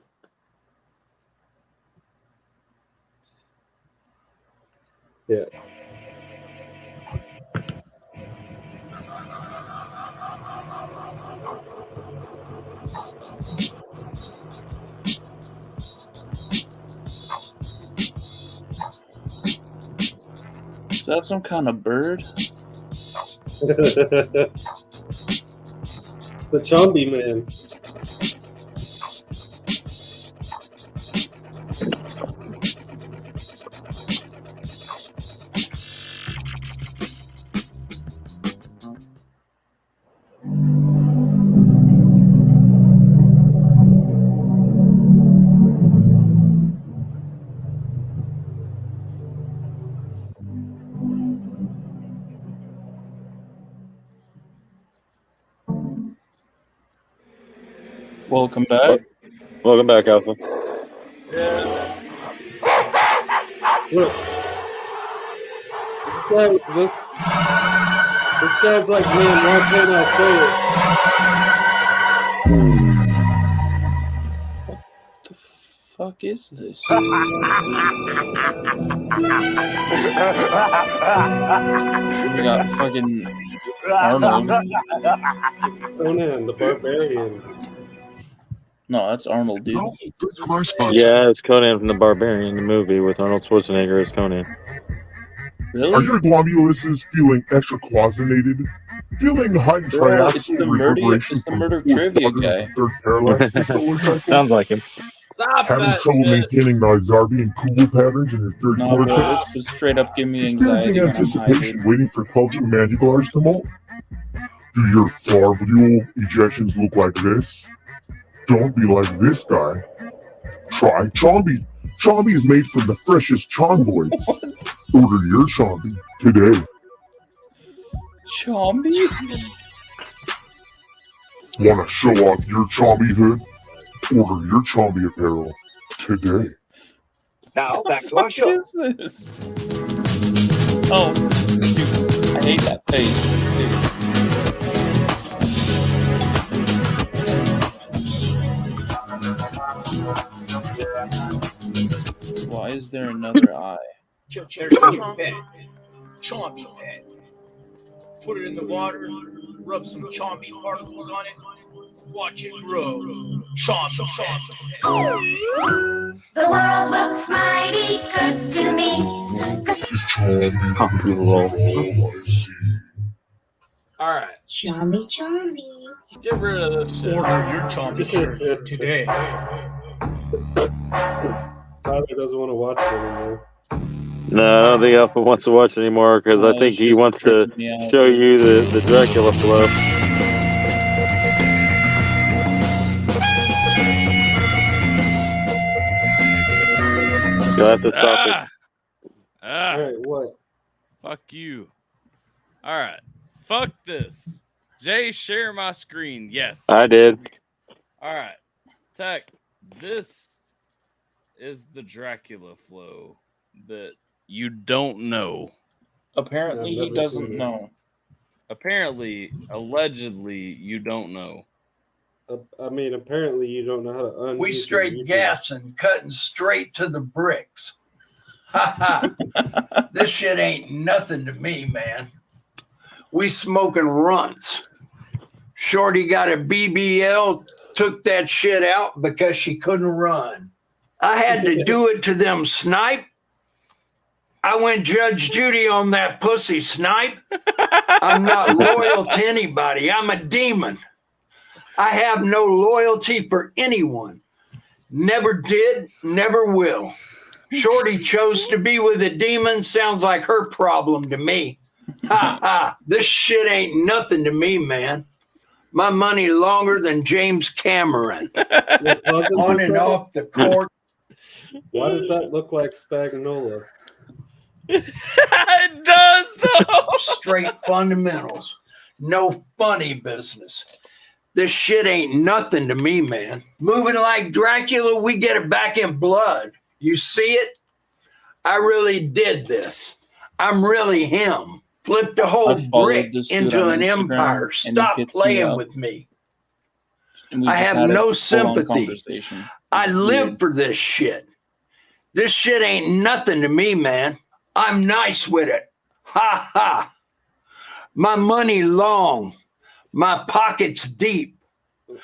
Yeah. Is that some kind of bird? It's a Chombie Man. Welcome back. Welcome back, Alpha. Yeah. Look. This guy's like, man, why can't I say it? What the fuck is this? We got fucking Arnold. Conan the Barbarian. No, that's Arnold, dude. Yeah, it's Conan from the Barbarian, the movie with Arnold Schwarzenegger as Conan. Really? Are your glomuluses feeling extra closeted? Feeling heightened Bro, it's triaxial the murder, reverberation it's the from murder fourth trivia quadrant guy. of third parallax solar cycle? Sounds like him. Stop Having that trouble shit. maintaining Zarbi and Kugel patterns in your third No, bro, cortex? this was straight up give me Experiencing anxiety when I'm high, anticipation, dude. waiting for culture mandibulars to molt? Do your farbule ejections look like this? Don't be like this guy. Try Chombie. Chombie is made from the freshest chomboids. Order your Chombie today. Chombie? Want to show off your Chombie hood? Order your Chombie apparel today. Now back to our show. What is this? Oh, dude, I hate that face. Dude. Why is there another eye? There's your pet. Chombie pet. Put it in the water, rub some Chombie particles on it, watch it grow. Chombie pet. The world looks mighty good to me. Chombie roll. All right. Chombie. Get rid of this shit. Order your Chombie shirt today. Tyler doesn't want to watch it anymore. No, I don't think Alpha wants to watch anymore because I think he wants to show you the Dracula flow. You'll have to stop it. All right, what? Fuck you. All right. Fuck this. Jay, share my screen. Yes. I did. All right. Tech, this is the Dracula flow that you don't know. Apparently, I've he never doesn't seen this. know. Apparently, allegedly, you don't know. I mean, apparently you don't know how to unmute. We your straight YouTube. gassing, cutting straight to the bricks. Ha ha. This shit ain't nothing to me, man. We smoking runts. Shorty got a BBL, took that shit out because she couldn't run. I had to do it to them snipe. I went Judge Judy on that pussy snipe. I'm not loyal to anybody. I'm a demon. I have no loyalty for anyone. Never did, never will. Shorty chose to be with a demon. Sounds like her problem to me. Ha ha. This shit ain't nothing to me, man. My money longer than James Cameron. On and off the court. Why does that look like Spagnola? It does, though. Straight fundamentals. No funny business. This shit ain't nothing to me, man. Moving like Dracula, we get it back in blood. You see it? I really did this. I'm really him. Flipped a whole brick into an empire. Stop playing with me. I have no sympathy. I live for this shit. This shit ain't nothing to me, man. I'm nice with it. Ha ha. My money long. My pockets deep.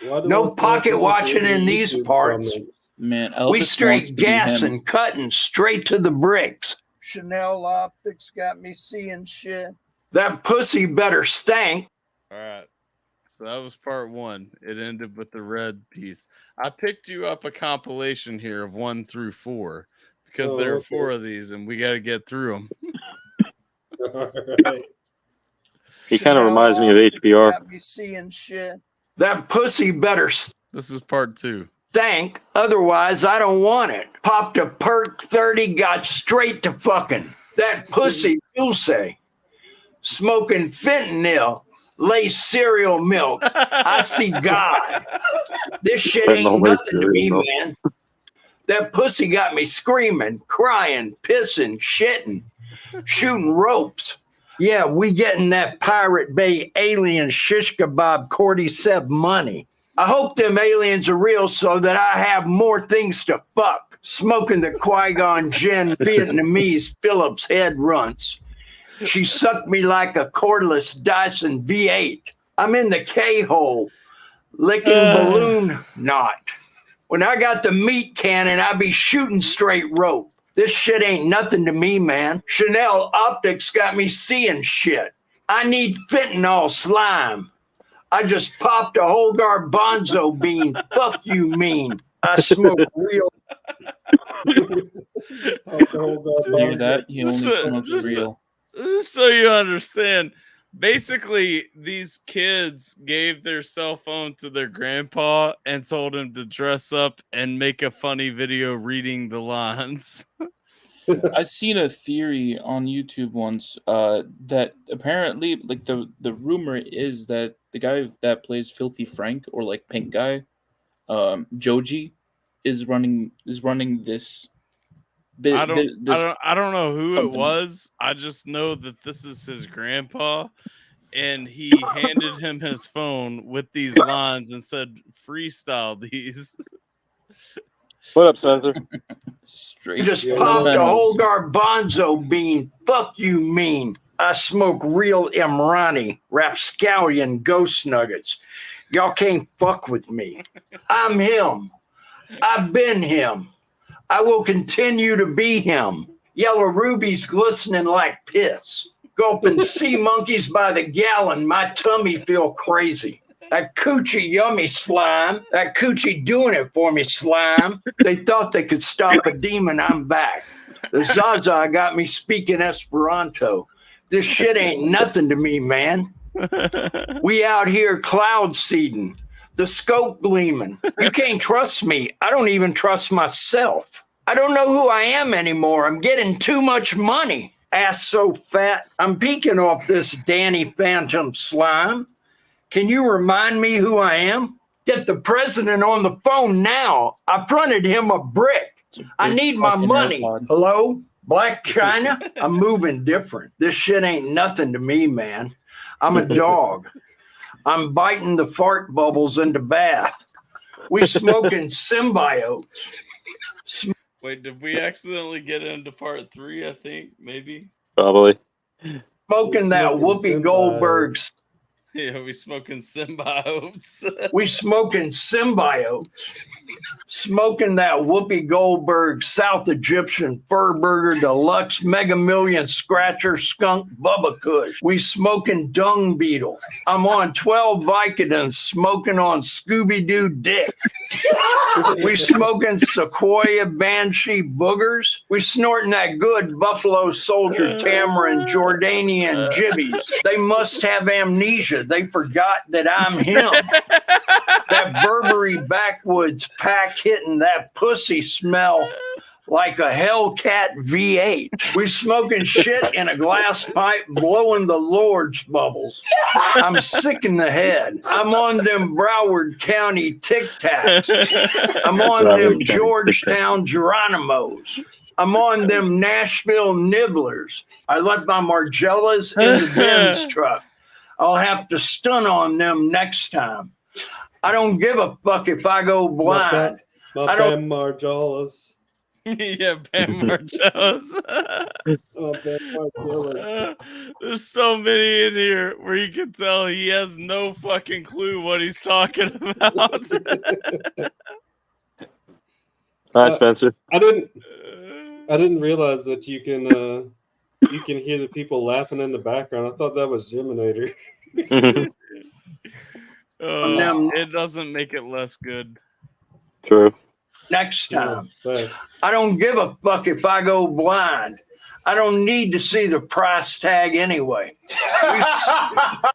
No pocket watching in these parts. Man, We Elvis straight wants to be him. gassing, cutting straight to the bricks. Chanel optics got me seeing shit. That pussy better stank. All right. So that was part one. It ended with the red piece. I picked you up a compilation here of 1 through 4 because there are 4 of these and we got to get through them. Right. He kind of reminds me of HBR. Got me seeing shit. That pussy better This is part 2. stank. Otherwise, I don't want it. Popped a perk 30, got straight to fucking. That pussy, you'll say. Smoking fentanyl, lace cereal milk. I see God. This shit ain't nothing to me, man. That pussy got me screaming, crying, pissing, shitting, shooting ropes. Yeah, we getting that Pirate Bay alien shish kebab cordyceps money. I hope them aliens are real so that I have more things to fuck. Smoking the Qui-Gon Jinn Vietnamese Phillips head runts. She sucked me like a cordless Dyson V8. I'm in the K-hole, licking balloon knot. When I got the meat cannon, I be shooting straight rope. This shit ain't nothing to me, man. Chanel optics got me seeing shit. I need fentanyl slime. I just popped a whole garbanzo bean. Fuck you mean. I smoke real. You hear that? He only smokes real. So you understand, basically, these kids gave their cell phone to their grandpa and told him to dress up and make a funny video reading the lines. I seen a theory on YouTube once that apparently, like the rumor is that the guy that plays Filthy Frank or like Pink Guy, Joji, is running this. I don't know who it was. I just know that this is his grandpa, and he handed him his phone with these lines and said, "Freestyle these." What up, Spencer? You just popped a whole garbanzo bean. Fuck you mean. I smoke real Imrani, rapscallion ghost nuggets. Y'all can't fuck with me. I'm him. I've been him. I will continue to be him. Yellow rubies glistening like piss. Gulping sea monkeys by the gallon. My tummy feel crazy. That coochie yummy slime. That coochie doing it for me slime. They thought they could stop a demon. I'm back. The Zaza got me speaking Esperanto. This shit ain't nothing to me, man. We out here cloud seeding. The scope gleaming. You can't trust me. I don't even trust myself. I don't know who I am anymore. I'm getting too much money. Ass so fat. I'm peeking off this Danny Phantom slime. Can you remind me who I am? Get the president on the phone now. I fronted him a brick. I need my money. AirPod. Hello? Black China? I'm moving different. This shit ain't nothing to me, man. I'm a dog. I'm biting the fart bubbles into bath. We smoking symbiotes. Wait, did we accidentally get into part 3? I think maybe. Probably. Smoking that Whoopi Goldberg. Yeah, we smoking symbiotes. We smoking symbiotes. Smoking that Whoopi Goldberg South Egyptian Fur Burger Deluxe Mega Million Scratcher Skunk Bubba Kush. We smoking Dung Beetle. I'm on 12 Vicodins smoking on Scooby-Doo dick. We smoking Sequoia Banshee boogers. We snorting that good Buffalo Soldier Tamarind Jordanian jibbies. They must have amnesia. They forgot that I'm him. That Burberry backwoods pack hitting that pussy smell like a Hellcat V8. We smoking shit in a glass pipe, blowing the Lord's bubbles. I'm sick in the head. I'm on them Broward County Tic Tacs. I'm on them Georgetown Geronimos. I'm on them Nashville Nibblers. I left my Margellas in the Benz truck. I'll have to stun on them next time. I don't give a fuck if I go blind. My Bam Margellas. Yeah, Bam Margellas. Oh, Bam Margellas. There's so many in here where you can tell he has no fucking clue what he's talking about. All right, Spencer. I didn't realize that you can hear the people laughing in the background. I thought that was Geminator. It doesn't make it less good. True. Next time. I don't give a fuck if I go blind. I don't need to see the price tag anyway.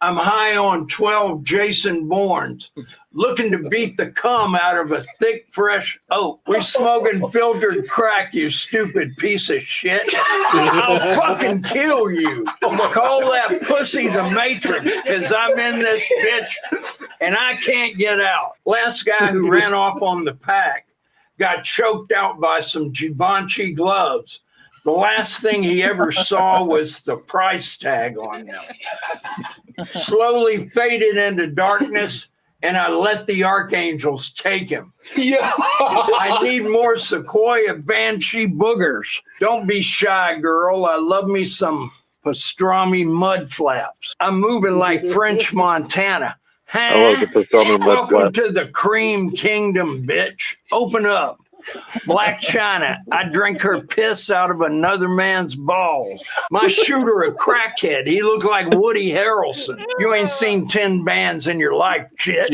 I'm high on 12 Jason Bournes, looking to beat the cum out of a thick, fresh oak. We smoking filtered crack, you stupid piece of shit. I'll fucking kill you. Call that pussy the Matrix, because I'm in this bitch and I can't get out. Last guy who ran off on the pack got choked out by some Givenchy gloves. The last thing he ever saw was the price tag on them. Slowly faded into darkness, and I let the archangels take him. Yeah. I need more Sequoia Banshee boogers. Don't be shy, girl. I love me some pastrami mud flaps. I'm moving like French Montana. I love the pastrami mud Welcome flaps. to the Cream Kingdom, bitch. Open up. Black China, I drink her piss out of another man's balls. My shooter a crackhead. He looked like Woody Harrelson. You ain't seen 10 bands in your life, shit.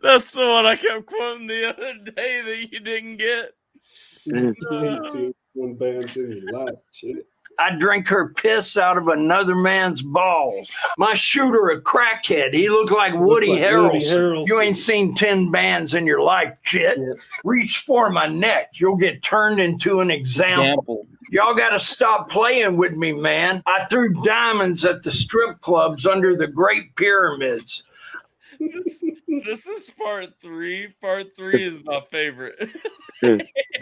That's the one I kept quoting the other day that you didn't get. You ain't seen 10 bands in your life, shit. I drink her piss out of another man's balls. My shooter a crackhead. He looked like Woody Harrelson. You ain't seen 10 bands in your life, shit. Yeah. Reach for my neck. You'll get turned into an example. Y'all got to stop playing with me, man. I threw diamonds at the strip clubs under the Great Pyramids. This is part 3. Part 3 is my favorite.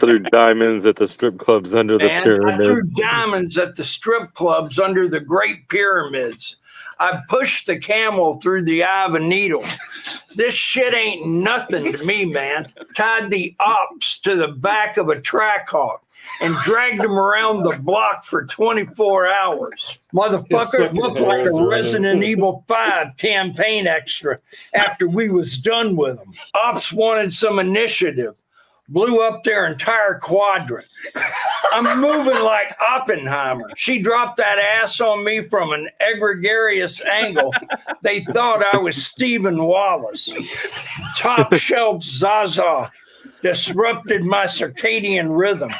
Threw diamonds at the strip clubs under the pyramid. I threw diamonds at the strip clubs under the Great Pyramids. I pushed the camel through the eye of a needle. This shit ain't nothing to me, man. Tied the ops to the back of a Trackhawk and dragged him around the block for 24 hours. Motherfucker looked like a Resident Evil 5 campaign extra after we was done with him. Ops wanted some initiative. Blew up their entire quadrant. I'm moving like Oppenheimer. She dropped that ass on me from an egregious angle. They thought I was Stephen Wallace. Top shelf Zaza disrupted my circadian rhythm.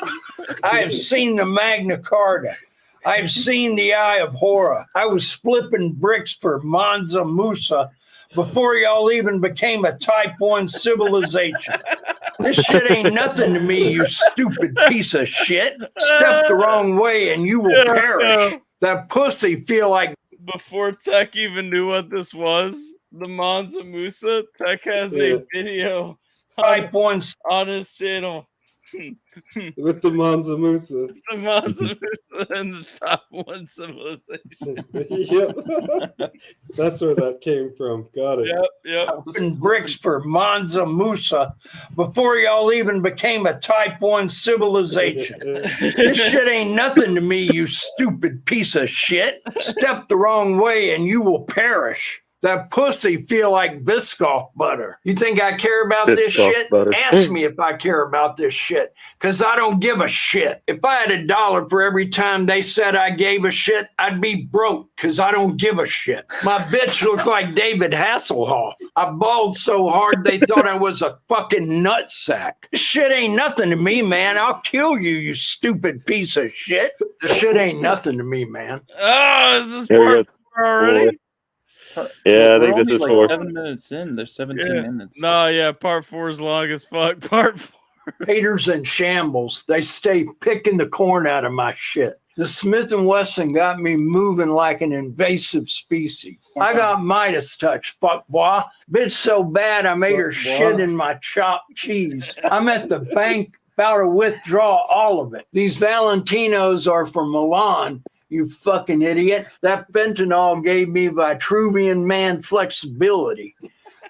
I have seen the Magna Carta. I have seen the Eye of Horror. I was flipping bricks for Mansa Musa before y'all even became a type 1 civilization. This shit ain't nothing to me, you stupid piece of shit. Step the wrong way and you will perish. That pussy feel like... Before Tech even knew what this was, the Mansa Musa, Tech has a video type 1 on his channel. With the Mansa Musa. The Mansa Musa and the top 1 civilization. Yep. That's where that came from. Got it. Yep. Bricks for Mansa Musa before y'all even became a type 1 civilization. This shit ain't nothing to me, you stupid piece of shit. Step the wrong way and you will perish. That pussy feel like Biscoff butter. You think I care about this shit? butter. Ask me if I care about this shit, because I don't give a shit. If I had $1 for every time they said I gave a shit, I'd be broke, because I don't give a shit. My bitch looked like David Hasselhoff. I bawled so hard they thought I was a fucking nutsack. This shit ain't nothing to me, man. I'll kill you, you stupid piece of shit. This shit ain't nothing to me, man. Oh, is this part 4 already? Yeah, I think this is like 4. 7 minutes in. There's 17 minutes. No, yeah, part 4 is long as fuck. Part 4. Haters in shambles. They stay picking the corn out of my shit. The Smith & Wesson got me moving like an invasive species. I got Midas touch, fuck boy. Bitch so bad I made her shit in my chopped cheese. I'm at the bank about to withdraw all of it. These Valentinos are for Milan. You fucking idiot. That fentanyl gave me Vitruvian man flexibility.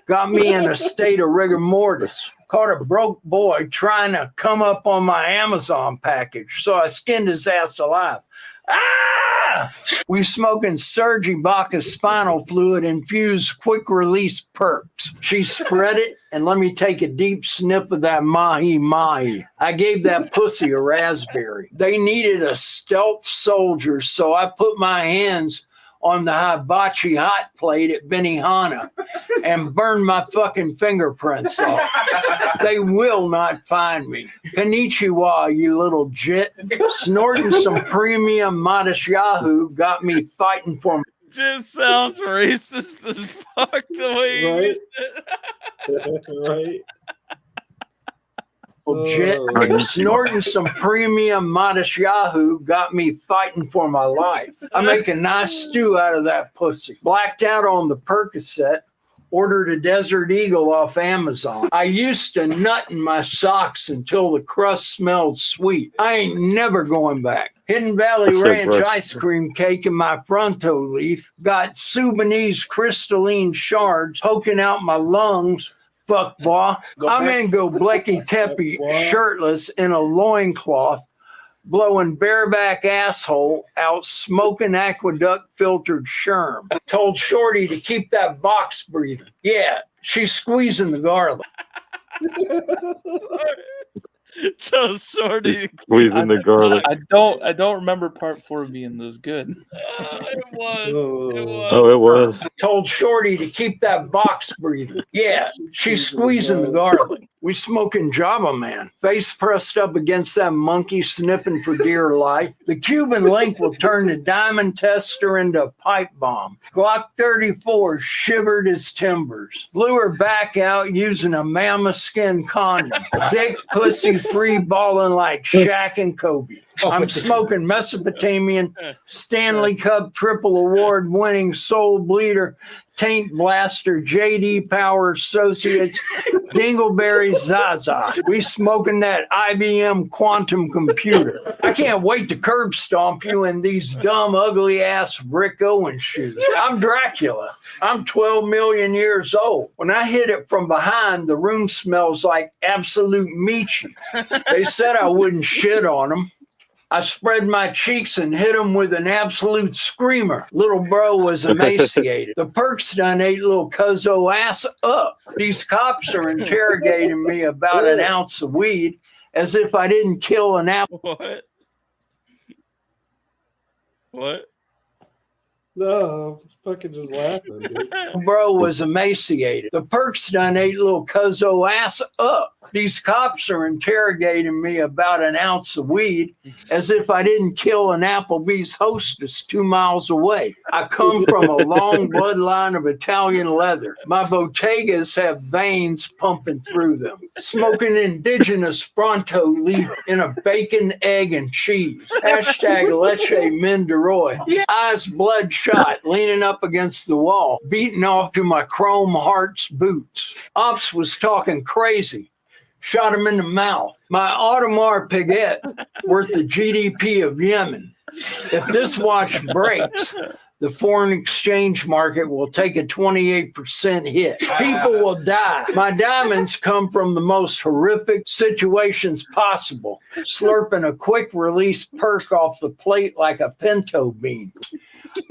Got me in a state of rigor mortis. Caught a broke boy trying to come up on my Amazon package, so I skinned his ass alive. Ah! We smoking Sergi Bacchus spinal fluid infused quick release perks. She spread it and let me take a deep sniff of that mahi mahi. I gave that pussy a raspberry. They needed a stealth soldier, so I put my hands on the hibachi hot plate at Benihana and burned my fucking fingerprints off. They will not find me. Konnichiwa, you little jit. Snorting some premium modest Yahoo got me fighting for... Just sounds racist as fuck the way you used it. Right. Jet. Snorting some premium modest Yahoo got me fighting for my life. I make a nice stew out of that pussy. Blacked out on the Percocet. Ordered a Desert Eagle off Amazon. I used to nut in my socks until the crust smelled sweet. I ain't never going back. Hidden Valley Ranch ice cream cake in my fronto leaf. Got Sudanese crystalline shards poking out my lungs. Fuck, boy. I'm in Gobekli Tepe, shirtless in a loincloth, blowing bareback asshole out smoking aqueduct filtered sherm. Told Shorty to keep that box breathing. Yeah, she's squeezing the garlic. So Shorty squeezing the garlic. I don't remember part 4 being this good. It was. Oh, it was. Told Shorty to keep that box breathing. Yeah, she's squeezing the garlic. We smoking Java Man. Face pressed up against that monkey sniffing for dear life. The Cuban link will turn the diamond tester into a pipe bomb. Glock 34 shivered his timbers. Blew her back out using a mammoth skin condom. Dick pussy free balling like Shaq and Kobe. I'm smoking Mesopotamian Stanley Cup triple award winning soul bleeder taint blaster JD Power Associates Dingleberry Zaza. We smoking that IBM quantum computer. I can't wait to curb stomp you in these dumb ugly ass Rick Owens shoes. I'm Dracula. I'm 12 million years old. When I hit it from behind, the room smells like absolute Michi. They said I wouldn't shit on them. I spread my cheeks and hit him with an absolute screamer. Little bro was emaciated. The perks done ate little cuzzo ass up. These cops are interrogating me about an ounce of weed as if I didn't kill an apple. What? No, I'm fucking just laughing, dude. Bro was emaciated. The perks done ate little cuzzo ass up. These cops are interrogating me about an ounce of weed as if I didn't kill an Applebee's hostess 2 miles away. I come from a long bloodline of Italian leather. My bodegas have veins pumping through them. Smoking indigenous Fronto leaf in a bacon, egg, and cheese. Hashtag Leche Menderoy. Eyes bloodshot, leaning up against the wall, beating off to my chrome hearts boots. Ops was talking crazy. Shot him in the mouth. My Audemars Piguet worth the GDP of Yemen. If this watch breaks, the foreign exchange market will take a 28% hit. People will die. My diamonds come from the most horrific situations possible, slurping a quick release perk off the plate like a pinto bean.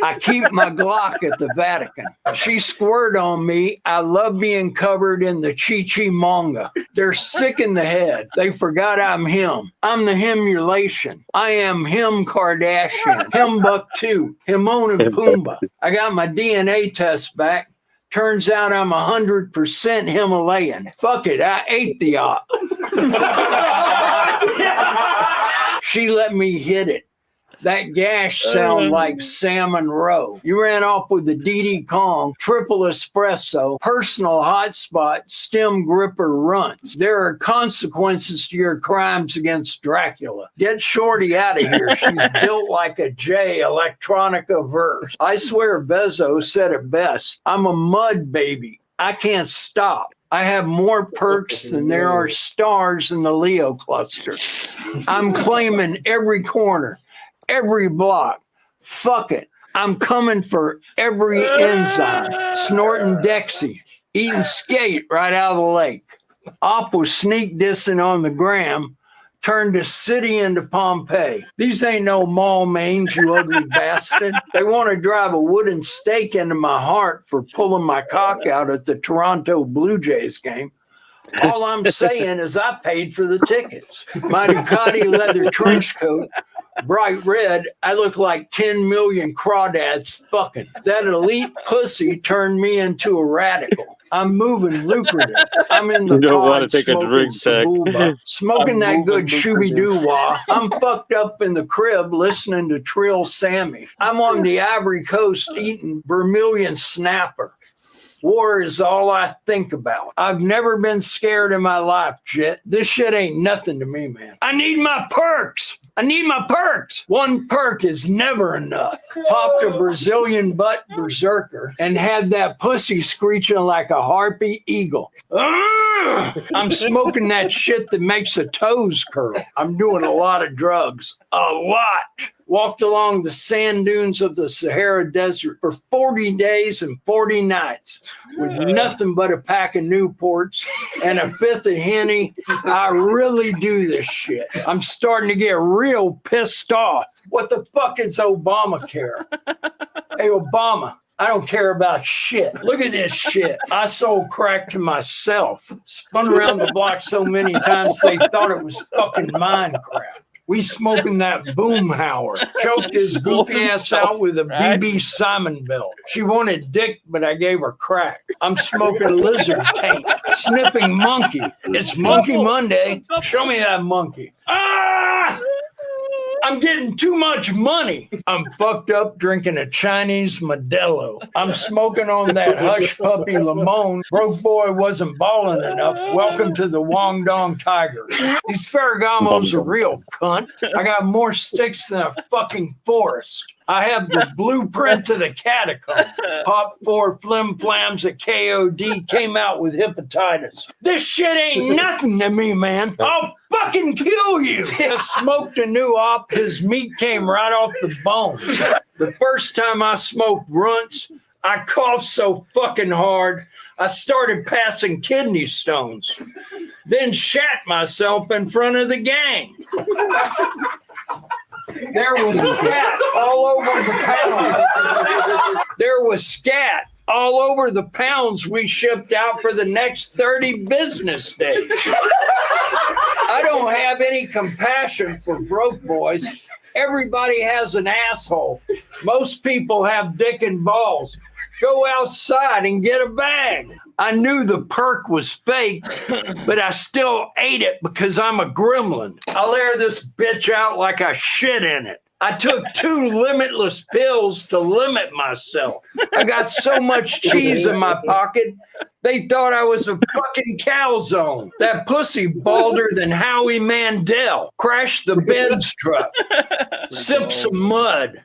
I keep my Glock at the Vatican. She squirted on me. I love being covered in the Chi-Chi manga. They're sick in the head. They forgot I'm him. I'm the himulation. I am him Kardashian. Him Buck-2. Timon and Pumbaa. I got my DNA test back. Turns out I'm 100% Himalayan. Fuck it, I ate the op. She let me hit it. That gash sound like Salmon Row. You ran off with the DD Kong, triple espresso, personal hotspot, stem gripper runts. There are consequences to your crimes against Dracula. Get Shorty out of here. She's built like a J electronica verse. I swear Bezos said it best. I'm a mud baby. I can't stop. I have more perks than there are stars in the Leo cluster. I'm claiming every corner. Every block. Fuck it. I'm coming for every enzyme. Snorting Dexy. Eating skate right out of the lake. Op was sneak dissing on the gram. Turned the city into Pompeii. These ain't no mall mange, you ugly bastard. They want to drive a wooden stake into my heart for pulling my cock out at the Toronto Blue Jays game. All I'm saying is I paid for the tickets. My Ducati leather trench coat, bright red, I look like 10 million crawdads fucking. That elite pussy turned me into a radical. I'm moving lucrative. I'm in the You don't want pod to take a smoking drink, Tech. Sabuba, smoking that good shooby-doo-wah. I'm fucked up in the crib listening to Trill Sammy. I'm on the Ivory Coast eating Vermilion Snapper. War is all I think about. I've never been scared in my life, Jet. This shit ain't nothing to me, man. I need my perks. I need my perks. One perk is never enough. Popped a Brazilian butt berserker and had that pussy screeching like a harpy eagle. I'm smoking that shit that makes the toes curl. I'm doing a lot of drugs. A lot. Walked along the sand dunes of the Sahara Desert for 40 days and 40 nights with nothing but a pack of Newports and a fifth of Henny. I really do this shit. I'm starting to get real pissed off. What the fuck is Obamacare? Hey, Obama. I don't care about shit. Look at this shit. I sold crack to myself. Spun around the block so many times they thought it was fucking Minecraft. We smoking that Boomhauer. Choked his goofy ass out with a BB Simon belt. She wanted dick, but I gave her crack. I'm smoking lizard tank. Sniffing monkey. It's Monkey Monday. Show me that monkey. Ah! I'm getting too much money. I'm fucked up drinking a Chinese Modelo. I'm smoking on that hush puppy Limon. Broke boy wasn't balling enough. Welcome to the Guangdong Tigers. These Ferragamos are real, cunt. I got more sticks than a fucking forest. I have the blueprint to the catacombs. Pop 4 flim flams at KOD came out with hepatitis. This shit ain't nothing to me, man. I'll fucking kill you. I smoked a new op. His meat came right off the bone. The first time I smoked runts, I coughed so fucking hard, I started passing kidney stones. Then shat myself in front of the gang. There was scat all over the pounds. There was scat all over the pounds we shipped out for the next 30 business days. I don't have any compassion for broke boys. Everybody has an asshole. Most people have dick and balls. Go outside and get a bag. I knew the perk was fake, but I still ate it because I'm a gremlin. I'll air this bitch out like I shit in it. I took 2 limitless pills to limit myself. I got so much cheese in my pocket, they thought I was a fucking calzone. That pussy balder than Howie Mandel. Crashed the Benz truck. Sipped some mud.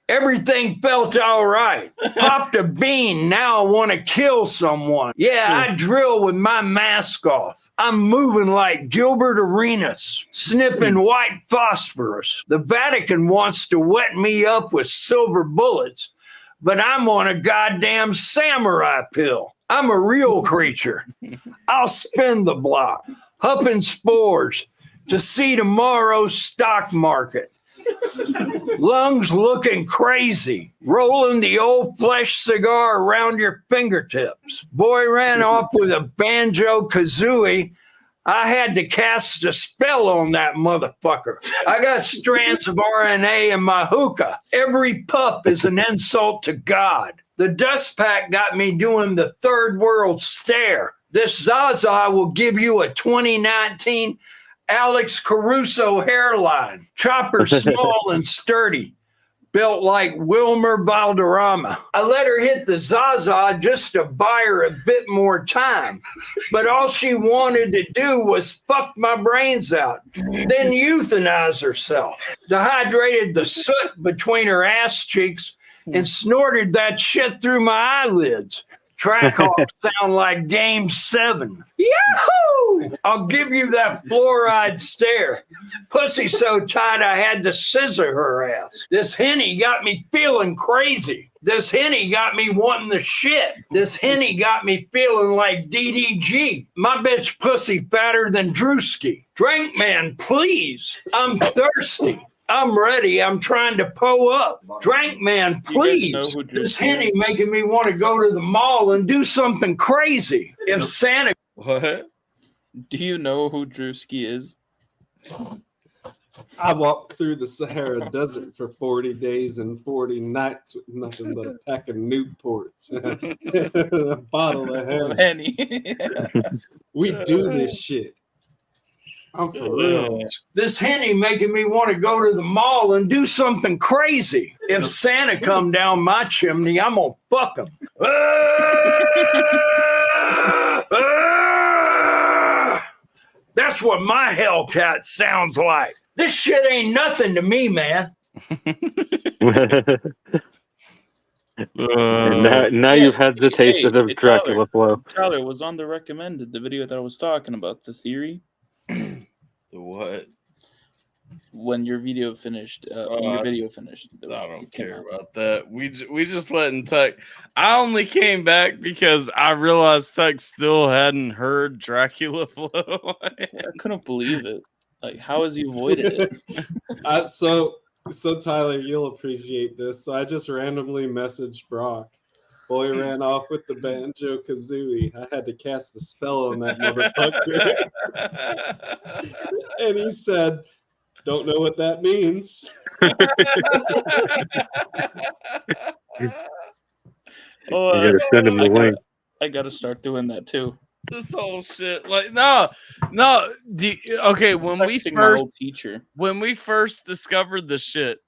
Everything felt all right. Popped a bean. Now I want to kill someone. Yeah, I drill with my mask off. I'm moving like Gilbert Arenas, sniffing white phosphorus. The Vatican wants to wet me up with silver bullets, but I'm on a goddamn samurai pill. I'm a real creature. I'll spin the block, huffing spores to see tomorrow's stock market. Lungs looking crazy, rolling the old flesh cigar around your fingertips. Boy ran off with a banjo kazooie. I had to cast a spell on that motherfucker. I got strands of RNA in my hookah. Every puff is an insult to God. The dust pack got me doing the third world stare. This Zaza will give you a 2019 Alex Caruso hairline. Chopper small and sturdy. Built like Wilmer Valderrama. I let her hit the Zaza just to buy her a bit more time. But all she wanted to do was fuck my brains out, then euthanize herself. Dehydrated the soot between her ass cheeks and snorted that shit through my eyelids. Trackhawks sound like Game 7. Yahoo! I'll give you that fluoride stare. Pussy so tight I had to scissor her ass. This Henny got me feeling crazy. This Henny got me wanting the shit. This Henny got me feeling like DDG. My bitch pussy fatter than Drewski. Drink man, please. I'm thirsty. I'm ready. I'm trying to pull up. Drink man, please. This Henny making me want to go to the mall and do something crazy. If Santa... What? Do you know who Drewski is? I walked through the Sahara Desert for 40 days and 40 nights with nothing but a pack of Newports and a bottle of Henny. We do this shit. I'm for real. This Henny making me want to go to the mall and do something crazy. If Santa come down my chimney, I'm gonna fuck him. That's what my Hellcat sounds like. This shit ain't nothing to me, man. Now you've had the taste of the Dracula flow. Tyler was on the recommended, the video that I was talking about, the theory. The what? When your video finished. I don't care about that. We just letting Tuck. I only came back because I realized Tuck still hadn't heard Dracula flow. I couldn't believe it. Like, how has he avoided it? So Tyler, you'll appreciate this. So I just randomly messaged Brock. Boy ran off with the banjo kazooie. I had to cast a spell on that motherfucker. And he said, "Don't know what that means." Oh, you gotta send him the link. I gotta start doing that too. This whole shit, like, no. Okay, when we first discovered the shit,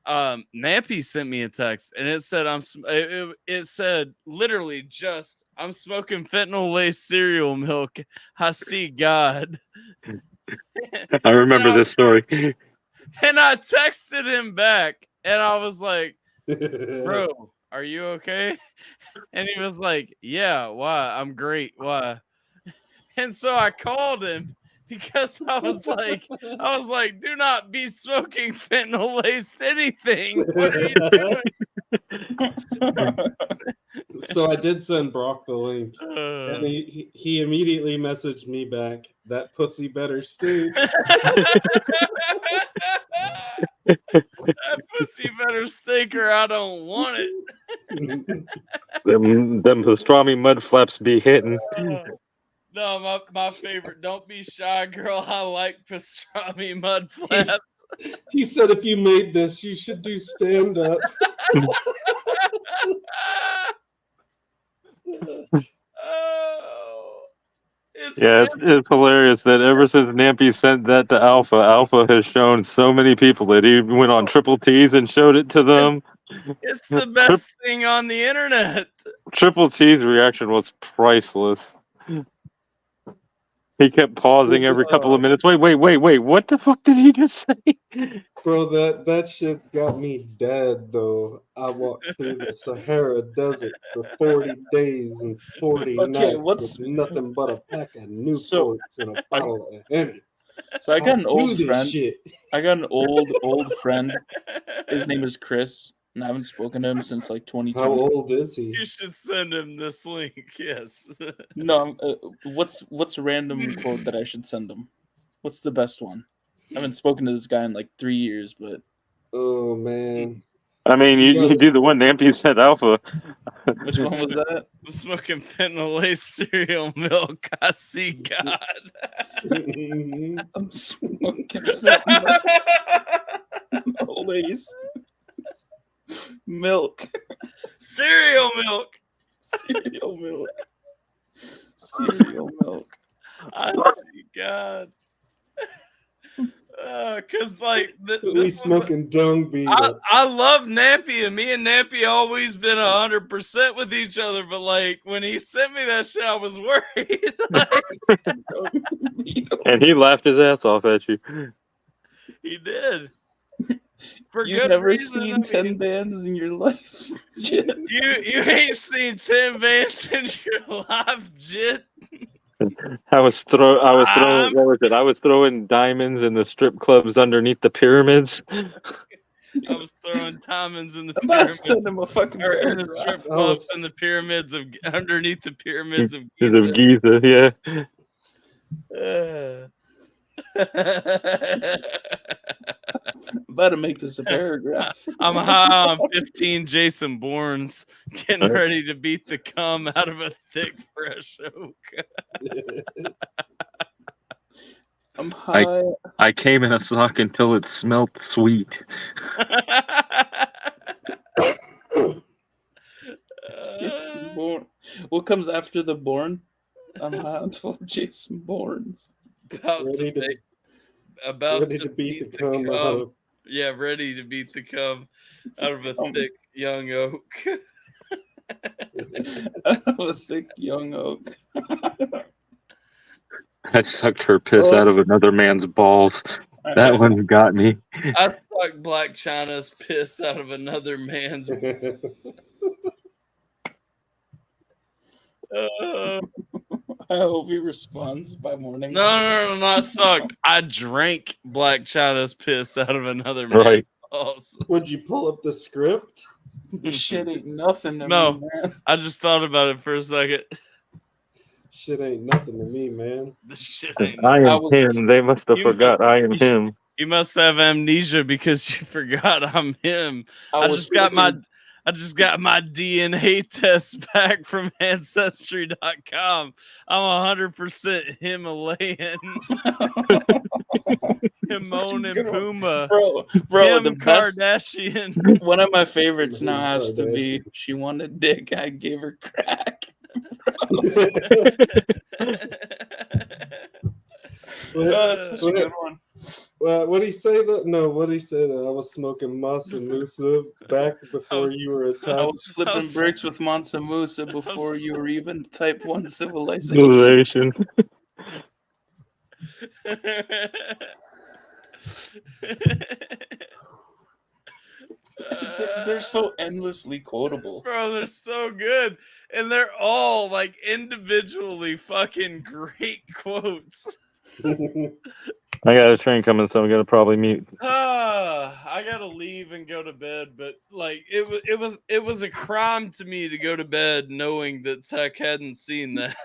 Nappy sent me a text and it said it said literally just, I'm smoking fentanyl laced cereal milk. I see God. I remember this story. And I texted him back and I was like, bro, are you okay? And he was like, yeah, why? I'm great. Why? And so I called him because I was like, do not be smoking fentanyl laced anything. What are you doing? So I did send Brock the link, and he immediately messaged me back, "That pussy better stink." That pussy better stink or I don't want it. them pastrami mud flaps be hitting. No, my favorite. Don't be shy, girl. I like pastrami mud flaps. He said, if you made this, you should do stand up. It's hilarious that ever since Nampy sent that to Alpha, Alpha has shown so many people that he went on Triple T's and showed it to them. It's the best thing on the internet. Triple T's reaction was priceless. He kept pausing every couple of minutes. Wait. What the fuck did he just say? Bro, that shit got me dead, though. I walked through the Sahara Desert for 40 days and 40 nights with nothing but a pack of Newports and a bottle of Henny. So I got an old friend. Shit. I got an old friend. His name is Chris, and I haven't spoken to him since like 2020. How old is he? You should send him this link. Yes. No, what's a random quote that I should send him? What's the best one? I haven't spoken to this guy in like 3 years, but oh man. I mean, you do the one Nampy said Alpha. Which one was that? I'm smoking fentanyl laced cereal milk. I see God. I'm smoking fentanyl laced milk. Cereal milk. Cereal milk. Cereal milk. I see God. Cause like we smoking dung bean. I love Nappy, and me and Nappy always been 100% with each other. But like when he sent me that shit, I was worried. And he laughed his ass off at you. He did. For You've good never reason, seen 10 bands in your life. Jit. You ain't seen 10 bands in your life, Jit. I was throwing diamonds in the strip clubs underneath the pyramids. I was throwing diamonds in the I'm about to pyramids. send him a fucking Or in the paragraph. strip clubs in the pyramids of underneath the pyramids of Of Giza. Giza, yeah. I'm about to make this a paragraph. I'm high on 15 Jason Bournes, getting ready to beat the cum out of a thick, fresh oak. I'm high. I came in a sock until it smelled sweet. Jason Bourne. What comes after the Bourne? I'm high on 12 Jason Bournes. About ready to beat the cum out of. Yeah, ready to beat the cum out of a thick young oak. Out of a thick young oak. I sucked her piss out of another man's balls. That one's got me. I sucked Black China's piss out of another man's. I hope he responds by morning. No, not sucked. I drank Black China's piss out of another man's balls. Would you pull up the script? This shit ain't nothing to No, me, man. I just thought about it for a second. Shit ain't nothing to me, man. This shit ain't I am him. They must have forgot I am him. You must have amnesia because you forgot I'm him. I just got my DNA test back from Ancestry.com. I'm 100% Himalayan. Timon and Puma. Bro, Kim the best, Kardashian. one of my favorites now has to be she wanted dick, I gave her crack. That's such a good one. What did he say that? No, what did he say that I was smoking Mansa Musa back before you were attacked? I was flipping bricks with Mansa Musa before you were even type 1 civilization. They're so endlessly quotable. Bro, they're so good. And they're all like individually fucking great quotes. I got a train coming, so I'm gonna probably mute. I gotta leave and go to bed, but like it was a crime to me to go to bed knowing that Tech hadn't seen that.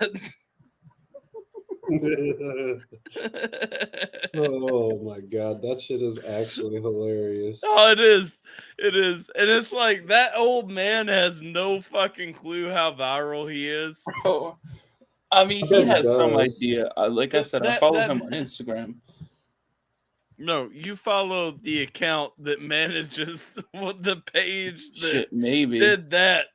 Oh my god, that shit is actually hilarious. Oh, it is, and it's like that old man has no fucking clue how viral he is. Bro, I mean, he has some idea. Like I said, I follow him on Instagram. No, you follow the account that manages the page that maybe did that.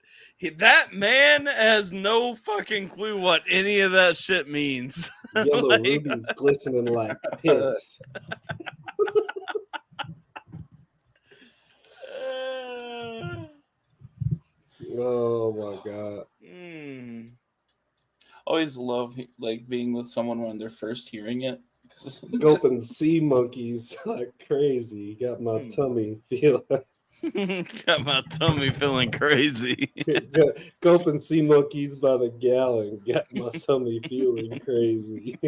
That man has no fucking clue what any of that shit means. Yellow Like, rubies glistening like piss. Oh my god. Always love like being with someone when they're first hearing it. Gulping sea monkeys like crazy. Got my tummy feeling. Got my tummy feeling crazy. Gulping sea monkeys by the gallon. Got my tummy feeling crazy.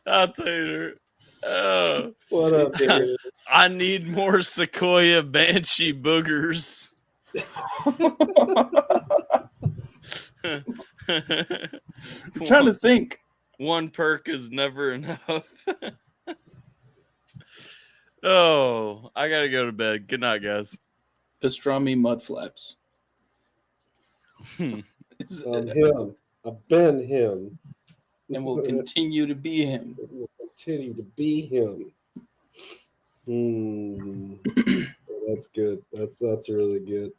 I'll tell you. Oh, what up, dude? I need more Sequoia Banshee boogers. I'm trying to think. One perk is never enough. Oh, I gotta go to bed. Good night, guys. Pastrami mud flaps. I'm him. I've been him. And will continue to be him. It will continue to be him. That's good. That's really good.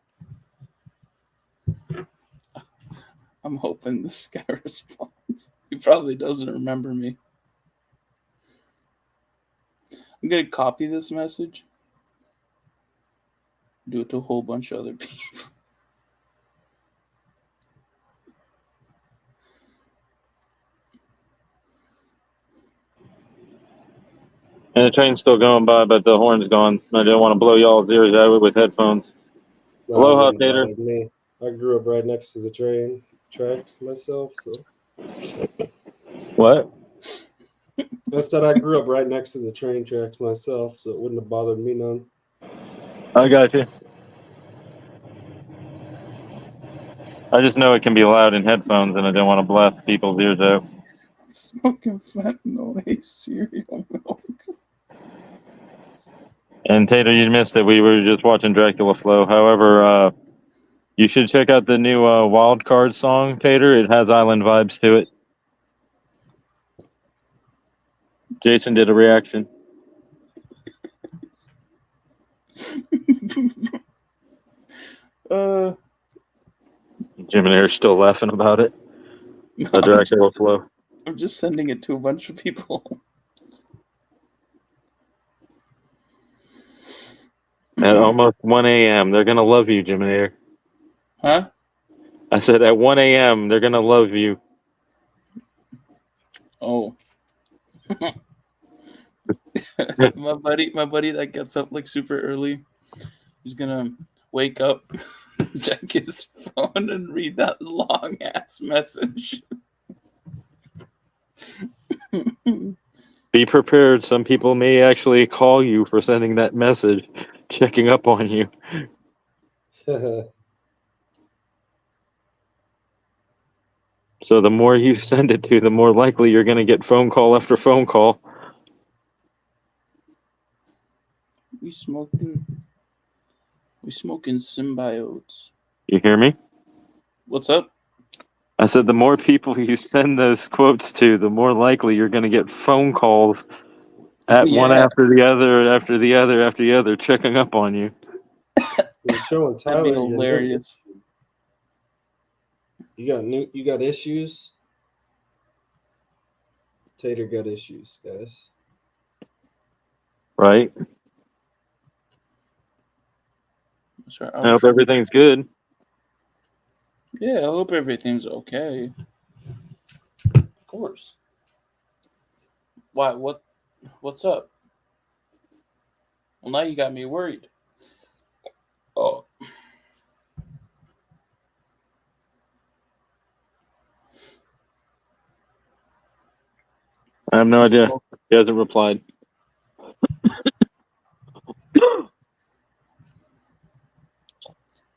I'm hoping this guy responds. He probably doesn't remember me. I'm gonna copy this message. Do it to a whole bunch of other people. And the train's still going by, but the horn's gone. I didn't want to blow y'all's ears out with headphones. Aloha, Tater. Me. I grew up right next to the train tracks myself, so. What? I said I grew up right next to the train tracks myself, so it wouldn't have bothered me none. I got you. I just know it can be loud in headphones, and I don't want to blast people's ears out. I'm smoking fentanyl cereal milk. And Tater, you missed it. We were just watching Dracula Flow. However, you should check out the new Wild Card song, Tater. It has island vibes to it. Jason did a reaction. Jim and Air's still laughing about it. The Dracula Flow. I'm just sending it to a bunch of people. At almost 1 a.m., they're going to love you, Jim and Air. Huh? I said at 1 a.m., they're going to love you. Oh. my buddy that gets up like super early, he's gonna wake up, check his phone, and read that long ass message. Be prepared. Some people may actually call you for sending that message, checking up on you. So the more you send it to, the more likely you're going to get phone call after phone call. We smoking symbiotes. You hear me? What's up? I said the more people you send those quotes to, the more likely you're going to get phone calls at one after the other, after the other, after the other, checking up on you. You're showing Tyler. That'd be hilarious. You got issues? Tater got issues, guys. Right? Right. I hope everything's good. Yeah, I hope everything's okay. Of course. Why? What's up? Well, now you got me worried. Oh. I have no idea. He hasn't replied.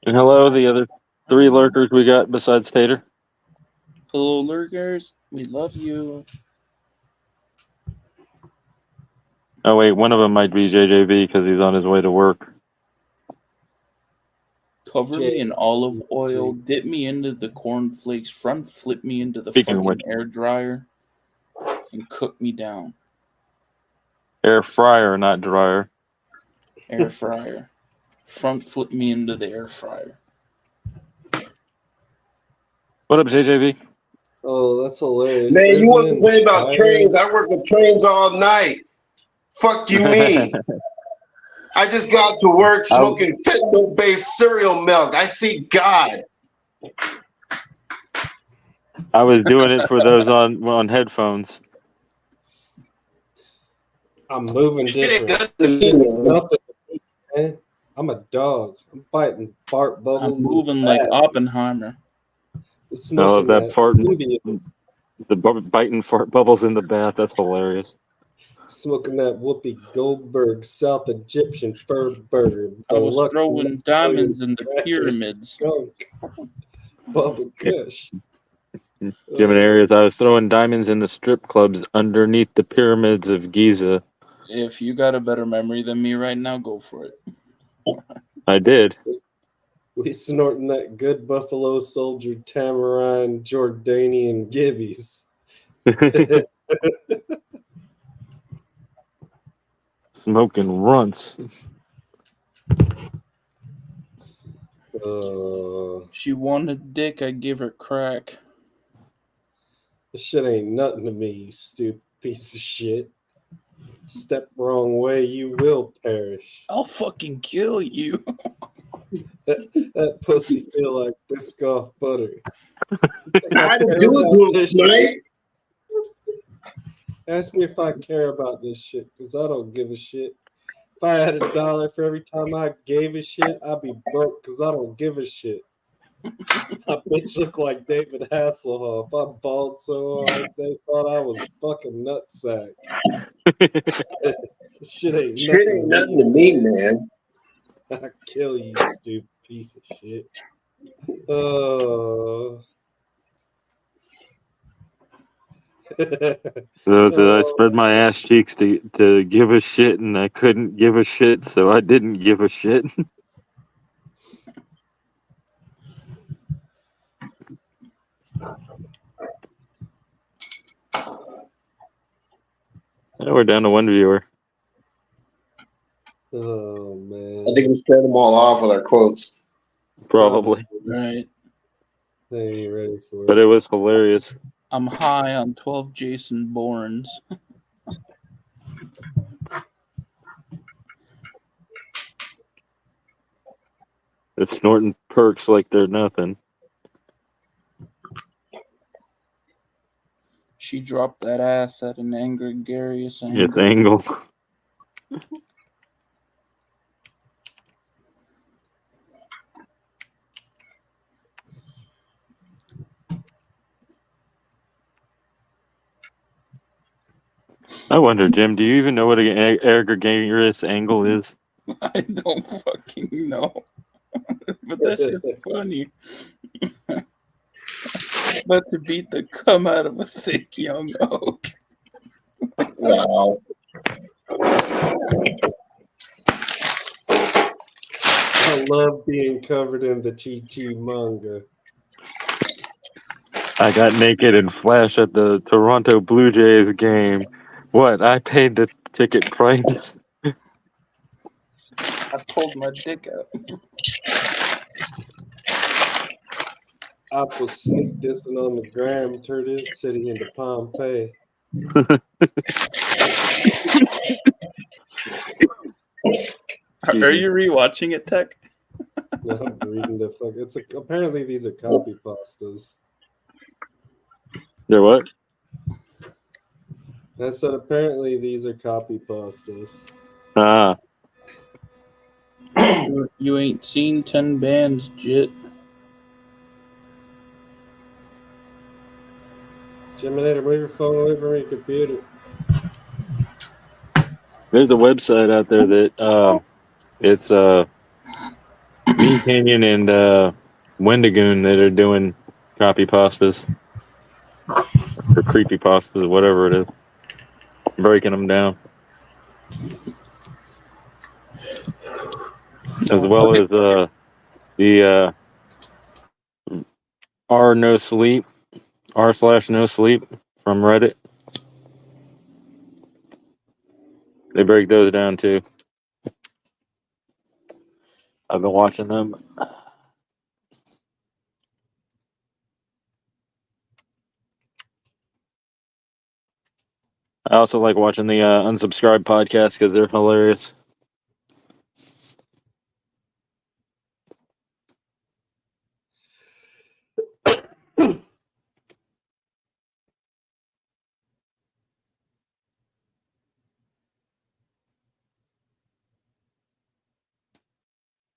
And hello, the other 3 lurkers we got besides Tater. Hello, lurkers. We love you. Oh, wait, one of them might be JJB because he's on his way to work. Cover me in olive oil, dip me into the cornflakes, front flip me into the Speaking of fucking which. air dryer, and cook me down. Air fryer, not dryer. Air fryer. Front flip me into the air fryer. What up, JJV? Oh, that's hilarious. Man, There's you want an to complain about entire- trains? I work with trains all night. Fuck you, me. I just got to work smoking fentanyl-based cereal milk. I see God. I was doing it for those on headphones. I'm moving Shit ain't different. nothing to me, man. Nothing to me, man. I'm a dog. I'm biting fart I'm bubbles. moving like Oppenheimer. Smoking that farting, Symbiote. the biting fart bubbles in the bath. That's hilarious. Smoking that Whoopi Goldberg South Egyptian fur burger. I was Deluxe throwing diamonds in the Scratcher pyramids. skunk. Bubba Kush. Given areas, I was throwing diamonds in the strip clubs underneath the pyramids of Giza. If you got a better memory than me right now, go for it. I did. We snorting that good Buffalo Soldier Tamarine Jordanian Gibbies. Smoking runts. She wanted dick, I give her crack. This shit ain't nothing to me, you stupid piece of shit. Step wrong way, you will perish. I'll fucking kill you. That pussy feel like Biscoff butter. How to do it, little snipe? Ask me if I care about this shit, because I don't give a shit. If I had $1 for every time I gave a shit, I'd be broke because I don't give a shit. My bitch look like David Hasselhoff. I'm bald so hard they thought I was fucking nutsack. Shit ain't nothing to me, man. I kill you, stupid piece of shit. Oh. So I spread my ass cheeks to give a shit, and I couldn't give a shit, so I didn't give a shit. Now we're down to one viewer. Oh man. I think we scared them all off with our quotes. Probably. Right. They ain't ready for it. But it was hilarious. I'm high on 12 Jason Bournes. It's snorting perks like they're nothing. She dropped that ass at an gregarious angle. It's angle. I wonder, Jim, do you even know what an gregarious angle is? I don't fucking know. But that shit's funny. About to beat the cum out of a thick young oak. Wow. I love being covered in the Chi-Chi manga. I got naked and flashed at the Toronto Blue Jays game. What? I paid the ticket price. I pulled my dick out. I was sneak dissing on the gram, turned his city into Pompeii. Are you rewatching it, Tech? No, I'm reading the fuck. Apparently these are copy pastas. They're what? I said apparently these are copy pastas. Ah. You ain't seen 10 bands, Jit. Geminator, move your phone away from your computer. There's a website out there that it's Mean Canyon and Wendigoon that are doing copy pastas or creepy pastas, whatever it is, breaking them down, as well as the r/no sleep from Reddit. They break those down too. I've been watching them. I also like watching the Unsubscribed podcast because they're hilarious.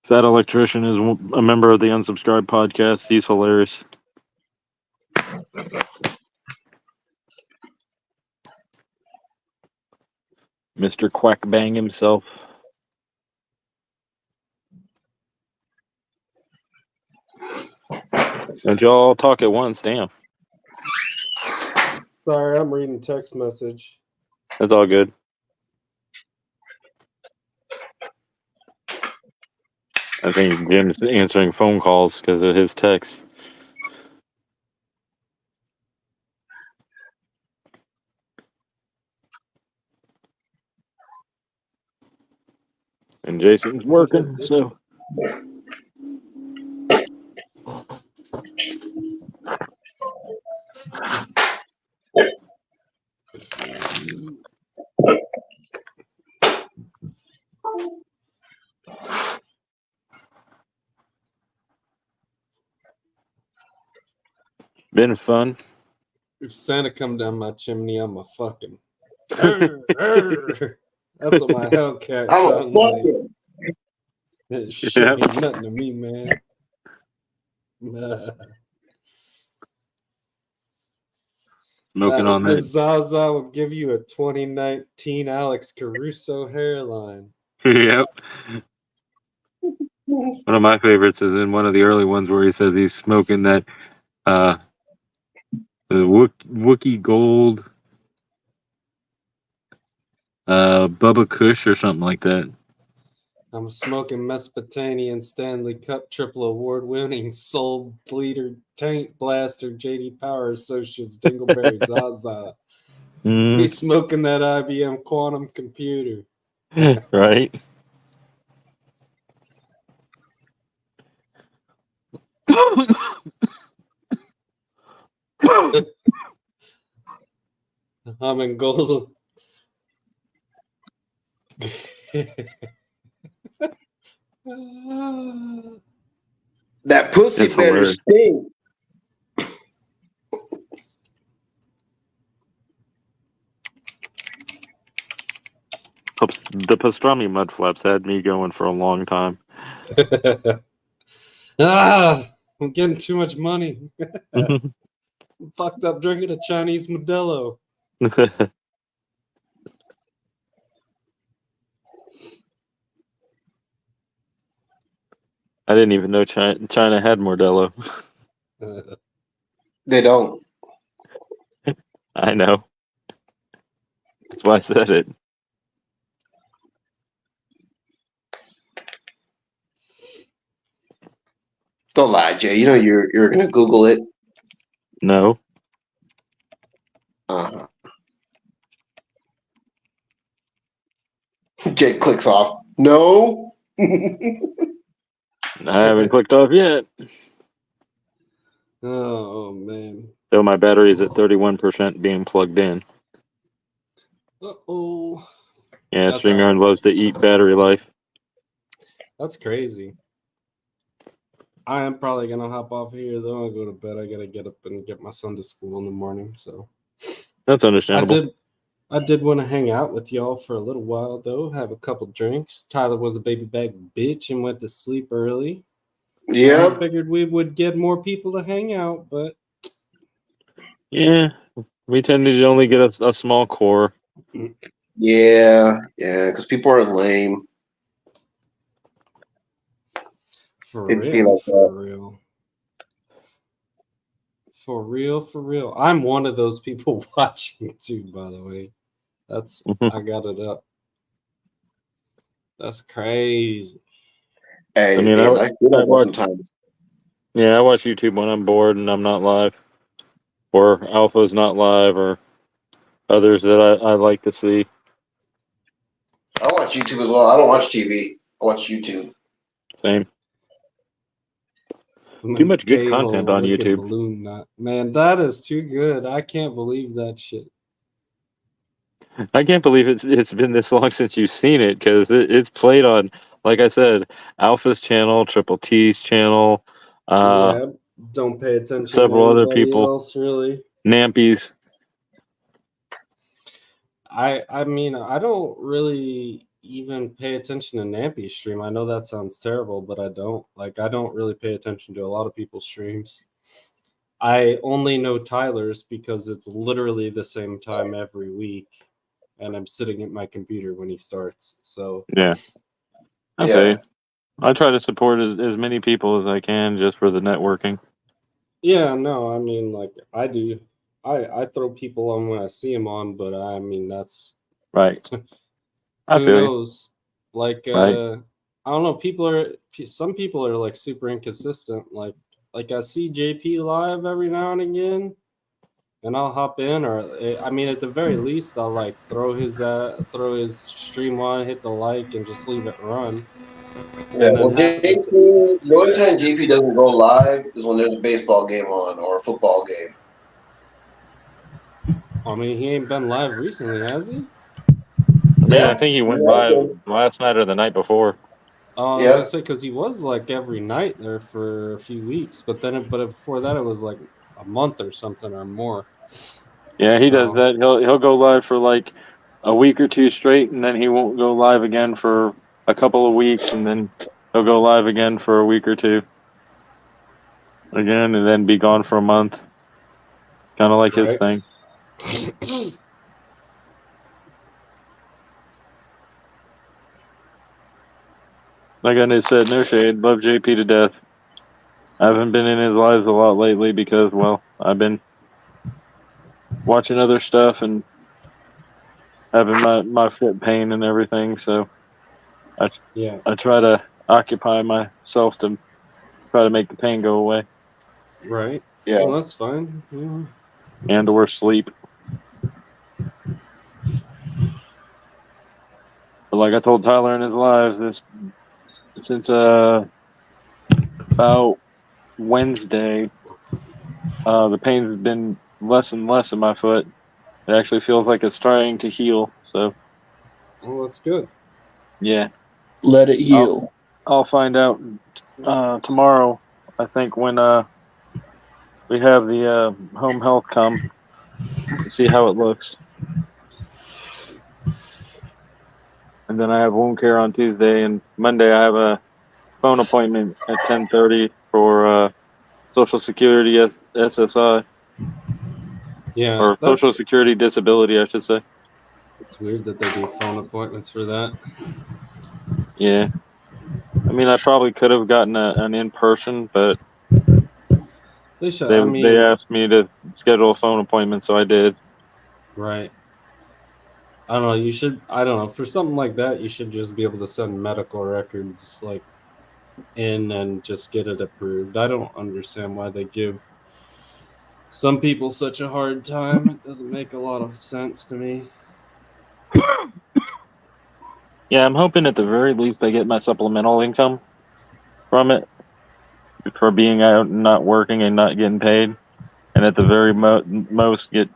That electrician is a member of the Unsubscribed podcast. He's hilarious. Mr. Quack Bang himself. Don't y'all talk at once, damn. Sorry, I'm reading text message. That's all good. I think Jim's answering phone calls because of his text. And Jason's working, so. Been fun. If Santa come down my chimney, I'm a fucking. That's what my Hellcat sound like. That shit ain't nothing to me, man. Smoking on the that. Zaza will give you a 2019 Alex Caruso hairline. Yep. One of my favorites is in one of the early ones where he says he's smoking that the Wookie Gold Bubba Kush or something like that. I'm smoking Mesopotamian Stanley Cup Triple Award winning Soul Bleeder Taint Blaster JD Power Associates Dingleberry Zaza. He's smoking that IBM quantum computer. Right. I'm in gold. That pussy That's better hilarious. stink. The pastrami mud flaps had me going for a long time. I'm getting too much money. I'm fucked up drinking a Chinese Modelo. I didn't even know China had Modelo. They don't. I know. That's why I said it. Don't lie, Jay. You know you're gonna Google it. No. Jay clicks off. No. I haven't clicked off yet. Oh man. Though my battery is at 31% being plugged in. Uh-oh. Yeah, That's StreamYard loves to eat battery life. That's crazy. I am probably gonna hop off here though and go to bed. I gotta get up and get my son to school in the morning. So that's understandable. I did want to hang out with y'all for a little while though, have a couple drinks. Tyler was a baby back bitch and went to sleep early. Yeah. I figured we would get more people to hang out, but yeah, we tend to only get a small core. Yeah, because people are lame. For real. I'm one of those people watching it too, by the way. I got it up. That's crazy. Hey, I mean, I watch, sometimes. Yeah, I watch YouTube when I'm bored and I'm not live, or Alpha's not live, or others that I like to see. I watch YouTube as well. I don't watch TV. I watch YouTube. Same. Too much good content on YouTube. Balloon knot. Man, that is too good. I can't believe that shit. I can't believe it's been this long since you've seen it because it's played on, like I said, Alpha's channel, Triple T's channel, Yeah, don't pay attention to several other anybody people, else really. Nampy's. I mean, I don't really even pay attention to Nampy's stream. I know that sounds terrible, but I don't. Like, I don't really pay attention to a lot of people's streams. I only know Tyler's because it's literally the same time every week, and I'm sitting at my computer when he starts. So Yeah. Okay. I try to support as many people as I can just for the networking. yeah, no, I mean, like, I do. I throw people on when I see them on, but I mean, that's Right. I who feel you. knows. Like, Right. I don't know. Some people are like super inconsistent. Like I see JP live every now and again, and I'll hop in, or I mean, at the very least, I'll like throw his stream on, hit the like, and just leave it run. Yeah, And then well, JP, the only time JP doesn't go live is when there's a baseball game on or a football game. I mean, he ain't been live recently, has he? I mean, Yeah, I think he went yeah, live okay. last night or the night before. I was gonna say because he was like every night there for a few weeks, but before that it was like a month or something or more. Yeah, he does So- that. He'll go live for like a week or two straight, and then he won't go live again for a couple of weeks, and then he'll go live again for a week or two again, and then be gone for a month. Kind of like his thing. Like I said, no shade. Love JP to death. I haven't been in his lives a lot lately because, well, I've been watching other stuff and having my foot pain and everything. So I try to occupy myself to try to make the pain go away. Right. Yeah. Well, that's fine. Yeah. And or sleep. But like I told Tyler in his lives, since about Wednesday, the pain's been less and less in my foot. It actually feels like it's trying to heal. So, well, that's good. Yeah, let it heal. I'll find out tomorrow. I think when we have the home health come to see how it looks, and then I have wound care on Tuesday, and Monday I have a phone appointment at 10:30 for Social Security SSI. Yeah, Or Social Security Disability, I should say. It's weird that they do phone appointments for that. Yeah. I mean, I probably could have gotten an in-person, but They should. they asked me to schedule a phone appointment, so I did. Right. I don't know. You should. I don't know. For something like that, you should just be able to send medical records like in and just get it approved. I don't understand why they give some people such a hard time. It doesn't make a lot of sense to me. Yeah, I'm hoping at the very least I get my supplemental income from it for being out and not working and not getting paid, and at the very most get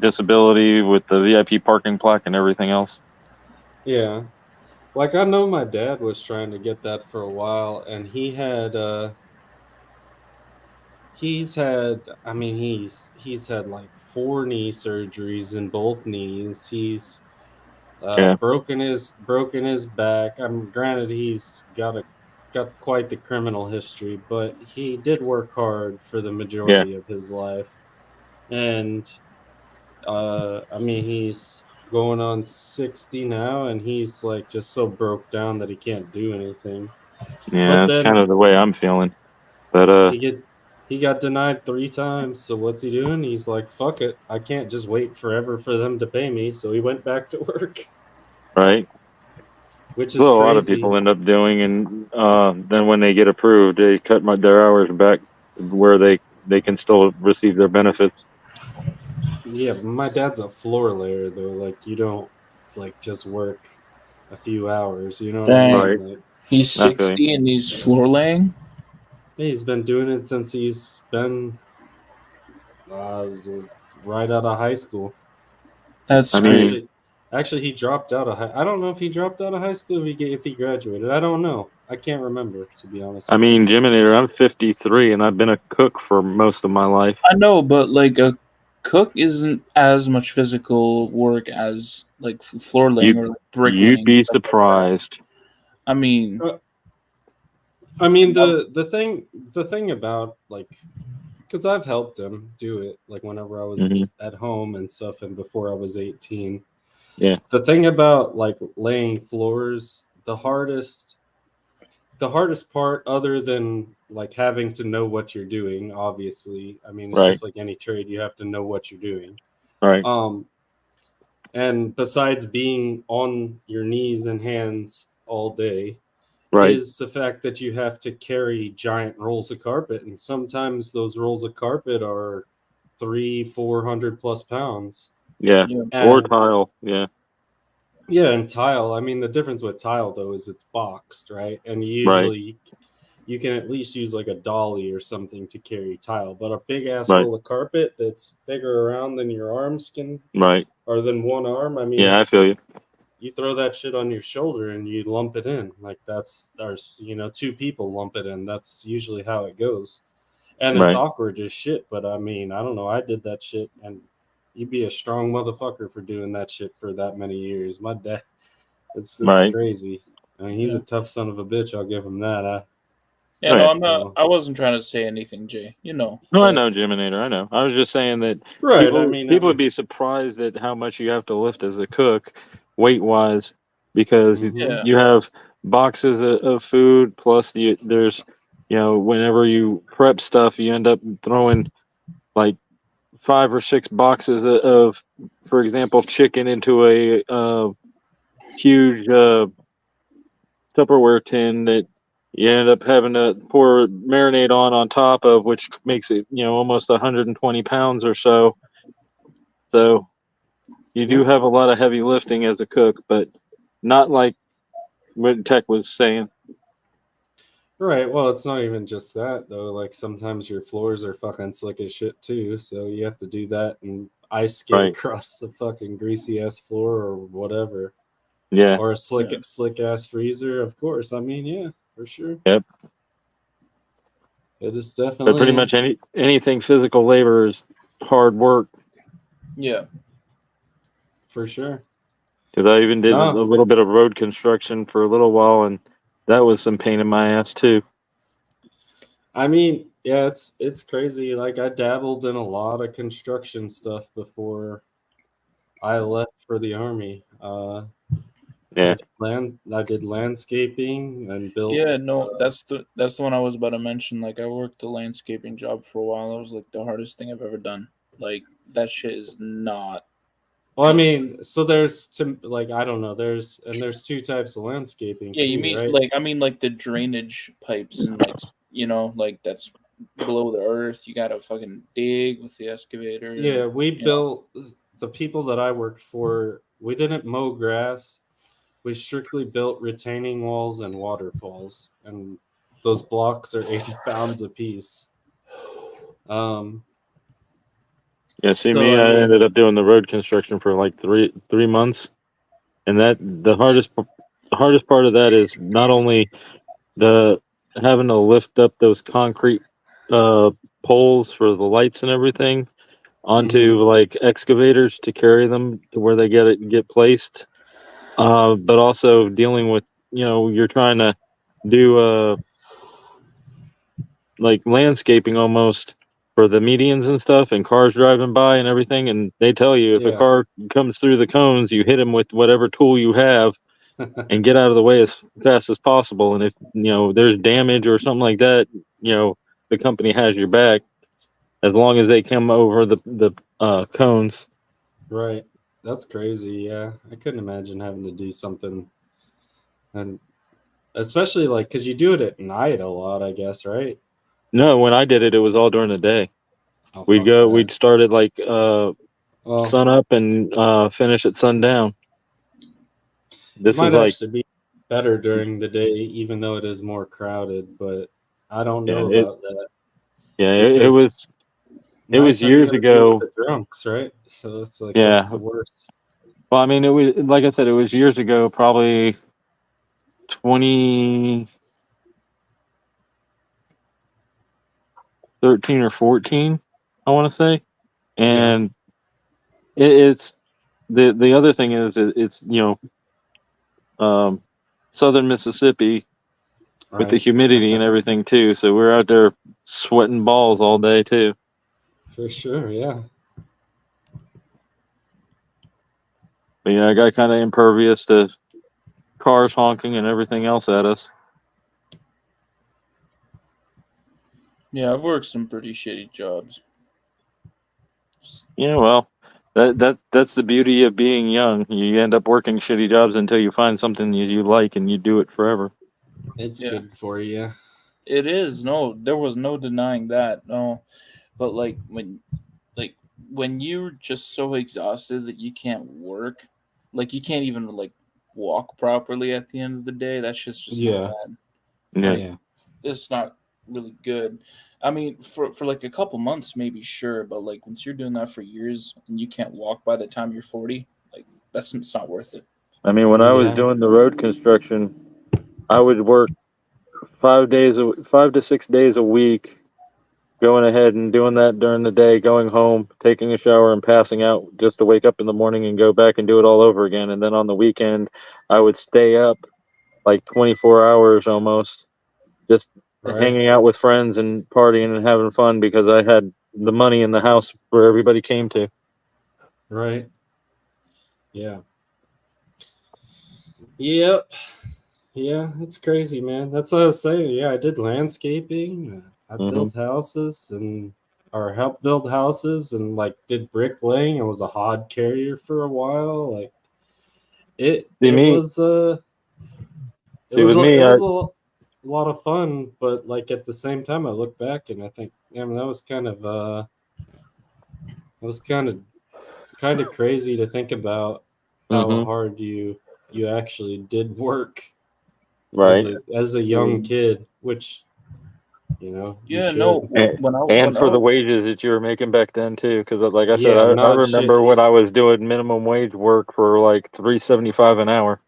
disability with the VIP parking plaque and everything else. Yeah. Like I know my dad was trying to get that for a while, and he's had like 4 knee surgeries in both knees. He's broken his back. Granted he's got quite the criminal history, but he did work hard for the majority of his life. And he's going on 60 now, and he's like just so broke down that he can't do anything. Yeah, that's kind of the way I'm feeling. But he got denied 3 times. So what's he doing? He's like, fuck it. I can't just wait forever for them to pay me. So he went back to work. Right. Which is a crazy. lot of people end up doing, and then when they get approved, they cut their hours back where they can still receive their benefits. Yeah, but my dad's a floor layer though. Like you don't like just work a few hours. You know what I mean? Like, he's 60 and he's floor laying. He's been doing it since he's been right out of high school. That's I great. mean, Actually, he dropped out of high. I don't know if he dropped out of high school if he graduated. I don't know. I can't remember, to be honest. Jiminator, I'm 53 and I've been a cook for most of my life. I know, but like a cook isn't as much physical work as like floor laying or like bricklaying. You'd be stuff like that. surprised. I mean, The thing about like, because I've helped him do it like whenever I was at home and stuff, and before I was 18. Yeah. The thing about like laying floors, the hardest part, other than like having to know what you're doing, obviously. I mean, it's Right. just like any trade, you have to know what you're doing. Right. And besides being on your knees and hands all day, Right. is the fact that you have to carry giant rolls of carpet, and sometimes those rolls of carpet are 300-400 plus pounds. Yeah. Or tile. Yeah. Yeah, and tile. I mean, the difference with tile though is it's boxed, right? And usually you can at least use like a dolly or something to carry tile. But a big ass roll of carpet that's bigger around than your arms can, or than one arm. I mean, Yeah, I feel you. You throw that shit on your shoulder and you lump it in. Like two people lump it in. That's usually how it goes. And it's awkward as shit, but I mean, I don't know. I did that shit, and you'd be a strong motherfucker for doing that shit for that many years. My dad, it's crazy. I mean, he's a tough son of a bitch. I'll give him that. Yeah, no, I'm not. I wasn't trying to say anything, Jay. You know. No, I know, Jiminator. I know. I was just saying that people would be surprised at how much you have to lift as a cook, weight wise, because you have boxes of food plus there's, whenever you prep stuff, you end up throwing like 5 or 6 boxes of, for example, chicken into a huge Tupperware tin that you end up having to pour marinade on top of, which makes it, almost 120 pounds or so. So you do have a lot of heavy lifting as a cook, but not like what Tech was saying. Right. Well, it's not even just that though. Like sometimes your floors are fucking slick as shit too, so you have to do that and ice skate across the fucking greasy ass floor or whatever. Yeah. Or a slick ass freezer, of course. I mean, yeah, for sure. Yep. It is definitely. But pretty much anything physical labor is hard work. Yeah. For sure. Because I even did a little bit of road construction for a little while, and that was some pain in my ass too. I mean, yeah, it's crazy. Like I dabbled in a lot of construction stuff before I left for the army. Yeah. I did landscaping and built. Yeah, no, that's the one I was about to mention. Like I worked a landscaping job for a while. That was like the hardest thing I've ever done. Like that shit is not. Well, I mean, so there's I don't know. There's 2 types of landscaping. Yeah, you too, mean right? like the drainage pipes and like that's below the earth. You gotta fucking dig with the excavator. Yeah, we built the people that I worked for. We didn't mow grass. We strictly built retaining walls and waterfalls, and those blocks are 80 pounds a piece. Yeah, see, I ended up doing the road construction for like three months, and that the hardest part of that is not only the having to lift up those concrete poles for the lights and everything onto like excavators to carry them to where they get placed, but also dealing with you're trying to do like landscaping almost for the medians and stuff, and cars driving by and everything, and they tell you if a car comes through the cones, you hit them with whatever tool you have and get out of the way as fast as possible. And if there's damage or something like that, the company has your back as long as they come over the cones. Right. That's crazy. Yeah, I couldn't imagine having to do something, and especially like because you do it at night a lot, I guess, right? No, when I did it, it was all during the day. We'd start at like sun up and finish at sundown. This might was actually be better during the day, even though it is more crowded. But I don't know about that. Yeah, it was years ago. The drunks, right? So it's like yeah, that's worse. Well, I mean, it was like I said, it was years ago, probably 2013 or 14, I want to say. And it's the other thing is it's southern Mississippi with the Right. humidity and everything too. So we're out there sweating balls all day too. For sure, yeah. But yeah, I got kind of impervious to cars honking and everything else at us. Yeah, I've worked some pretty shitty jobs. Yeah, well, that's the beauty of being young. You end up working shitty jobs until you find something you like and you do it forever. It's Yeah. good for you. It is. No, there was no denying that. No, but like when you're just so exhausted that you can't work, like you can't even like walk properly at the end of the day. That's just not Yeah. bad. Yeah. Like, it's not really good. I mean, for like a couple months, maybe sure, but like once you're doing that for years and you can't walk by the time you're 40, like it's not worth it. I mean, when I was Yeah. doing the road construction, I would work 5 to 6 days a week, going ahead and doing that during the day, going home, taking a shower, and passing out just to wake up in the morning and go back and do it all over again. And then on the weekend, I would stay up like 24 hours almost, just Right. hanging out with friends and partying and having fun because I had the money in the house where everybody came to. Right. Yeah. Yep. Yeah, it's crazy, man. That's what I was saying. Yeah, I did landscaping. I built houses or helped build houses and like did bricklaying. I was a hod carrier for a while. Like it was a lot of fun, but like at the same time I look back and I think, yeah, that was kind of crazy to think about how hard you actually did work. Right. As a young kid, which you Yeah, should. no. And for the wages that you were making back then too, because like I said, Yeah, I not remember shit. when I was doing minimum wage work for like $3.75 an hour.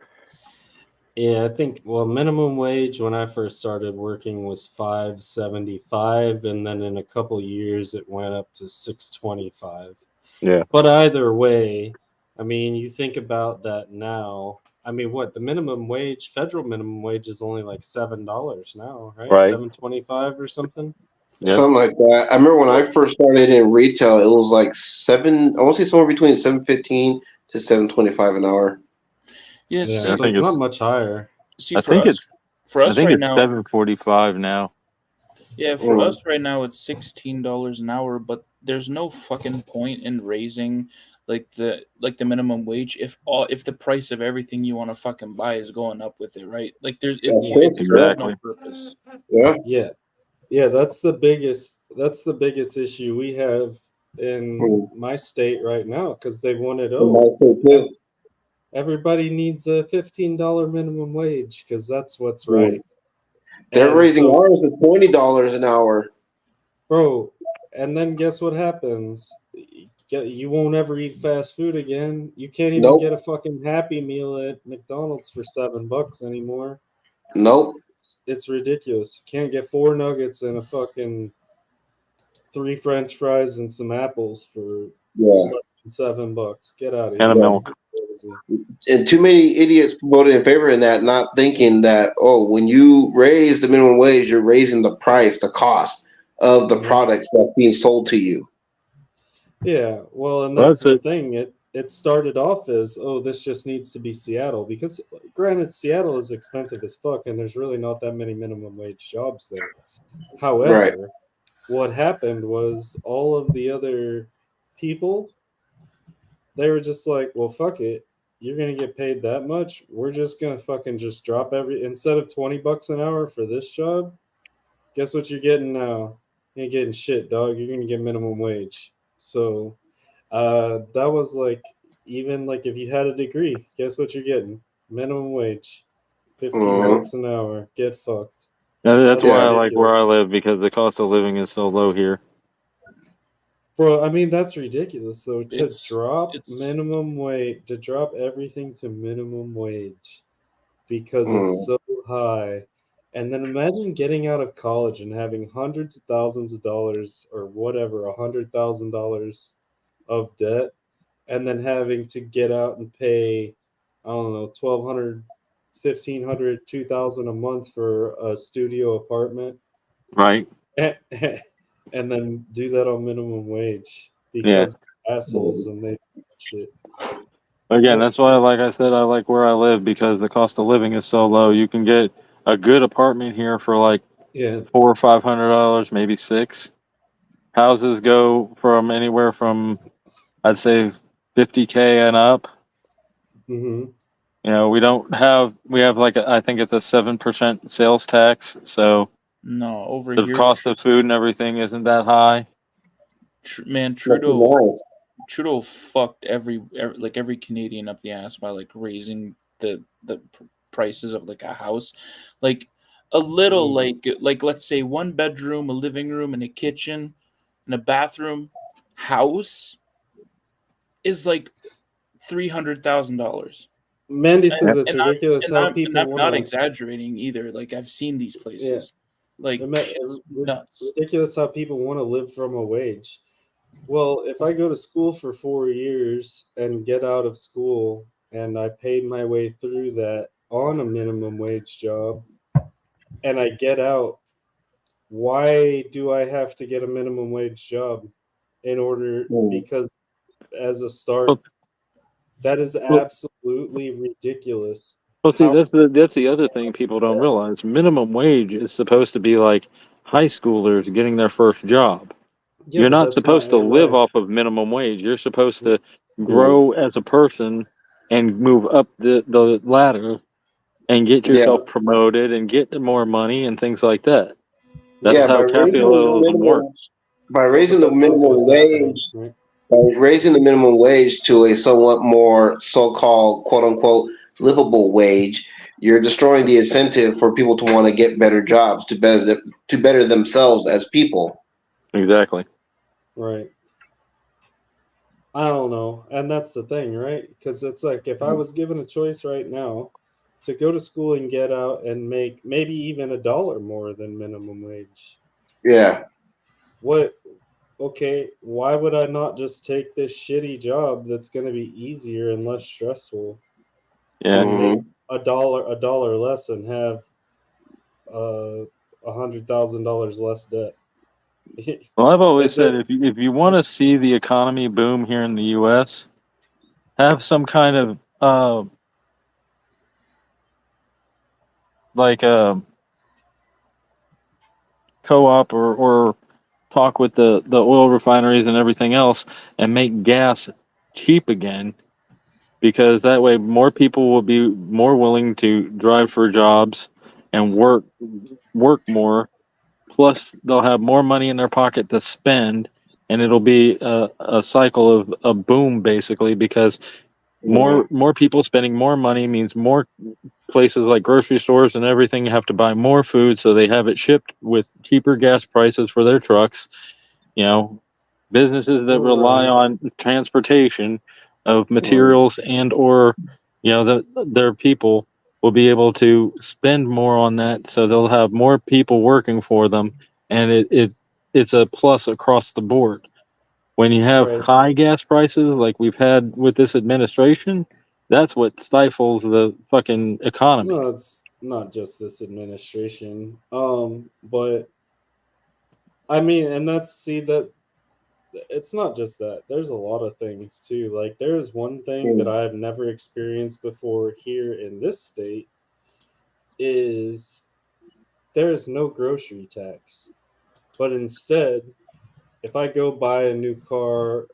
Yeah, I think minimum wage when I first started working was $5.75, and then in a couple years it went up to $6.25. Yeah. But either way, I mean, you think about that now. I mean, what the federal minimum wage is only like $7 now, right? Right. $7.25 or something. Something like that. I remember when I first started in retail, it was like I want to say somewhere between $7.15 to $7.25 an hour. Yeah, Yeah, so it's not much higher. See, for us right now, $7.45 now. Yeah, for us right now, it's $16 an hour, but there's no fucking point in raising like the minimum wage if the price of everything you want to fucking buy is going up with it, right? Like there's no purpose. Yeah, that's the biggest issue we have in my state right now, because they wanted everybody needs a $15 minimum wage because that's what's right. They're raising ours to $20 an hour, bro. And then guess what happens? You won't ever eat fast food again. You can't even get a fucking Happy Meal at McDonald's for $7 anymore. Nope. It's ridiculous. You can't get 4 nuggets and a fucking 3 French fries and some apples for less than $7. Get out of here. And a milk. And too many idiots voted in favor of that, not thinking that, when you raise the minimum wage, you're raising the price, the cost of the products that's being sold to you. Yeah, well, and that's the thing. It started off as, this just needs to be Seattle, because granted, Seattle is expensive as fuck, and there's really not that many minimum wage jobs there. However, what happened was all of the other people, they were just like, well, fuck it. You're going to get paid that much. We're just going to fucking just drop instead of $20 an hour for this job, guess what you're getting now? You ain't getting shit, dog. You're going to get minimum wage. So that was like, even like if you had a degree, guess what you're getting? Minimum wage, $15 an hour. Get fucked. That's why I like where I live, because the cost of living is so low here. Bro, I mean that's ridiculous though. To It's drop it's minimum wage, to drop everything to minimum wage because it's Mm. so high. And then imagine getting out of college and having hundreds of thousands of dollars or whatever, $100,000 of debt, and then having to get out and pay, I don't know, 1,200, 1,500, 2,000 a month for a studio apartment, Right. and then do that on minimum wage Yeah. because assholes and they do that shit. Again, But that's why, like I said, I like where I live because the cost of living is so low. You can get a good apartment here for like yeah, $400 or $500, maybe six. Houses go from anywhere from, I'd say, 50K and up. hmm You know, we have like I think it's a 7% sales tax, so no over the here. cost of food and everything isn't that high. Man, That's nice. Trudeau fucked every Canadian up the ass by like raising the prices of like a house, like a little like let's say one bedroom, a living room, and a kitchen, and a bathroom house is like $300,000. Mandy says And, it's ridiculous how and I'm people want not to. exaggerating either. Like I've seen these Yeah, places, like shit's nuts. ridiculous how people want to live from a wage. Well, if I go to school for 4 years and get out of school and I paid my way through that on a minimum wage job and I get out, why do I have to get a minimum wage job in order? Mm. Because as a start, Well, that is well, absolutely ridiculous. well, see, How? that's the other thing people don't realize. Minimum wage is supposed to be like high schoolers getting their first job. Yeah, You're but not that's not supposed to live anywhere. off of minimum wage. You're supposed to Mm. grow as a person and move up the ladder and get Yeah, yourself promoted and get more money and things like that. That's yeah. Yeah, By how raising the capitalism minimum, works. by yeah, but raising the that's also minimum what's happening, wage, right? by raising the minimum wage to a somewhat more so-called "quote unquote" livable wage, you're destroying the incentive for people to want to get better jobs to better themselves as people. Exactly. Right. I don't know. And that's the thing, right? Because it's like if I was given a choice right now to go to school and get out and make maybe even $1 more than minimum wage, Yeah. what, okay, why would I not just take this shitty job that's going to be easier and less stressful Yeah. and make Hmm. a dollar less and have $100,000 less debt? Well, I've always said That if you want to that's see the economy boom here in the U.S., have some kind of like a co-op or talk with the oil refineries and everything else and make gas cheap again because that way more people will be more willing to drive for jobs and work more. Plus, they'll have more money in their pocket to spend, and it'll be a cycle of a boom basically because Hmm. more people spending more money means more places like grocery stores and everything have to buy more food, so they have it shipped with cheaper gas prices for their trucks. You know, businesses that rely right, on transportation of Hmm. materials and or their people will be able to spend more on that, so they'll have more people working for them, and it's a plus across the board. When you have right. high gas prices like we've had with this administration, that's what stifles the fucking economy. No, it's not just this administration. But I mean, and that's see that it's not just that. There's a lot of things too. Like there is one thing that I've never experienced before here in this state is there is no grocery tax. But instead, if I go buy a new car,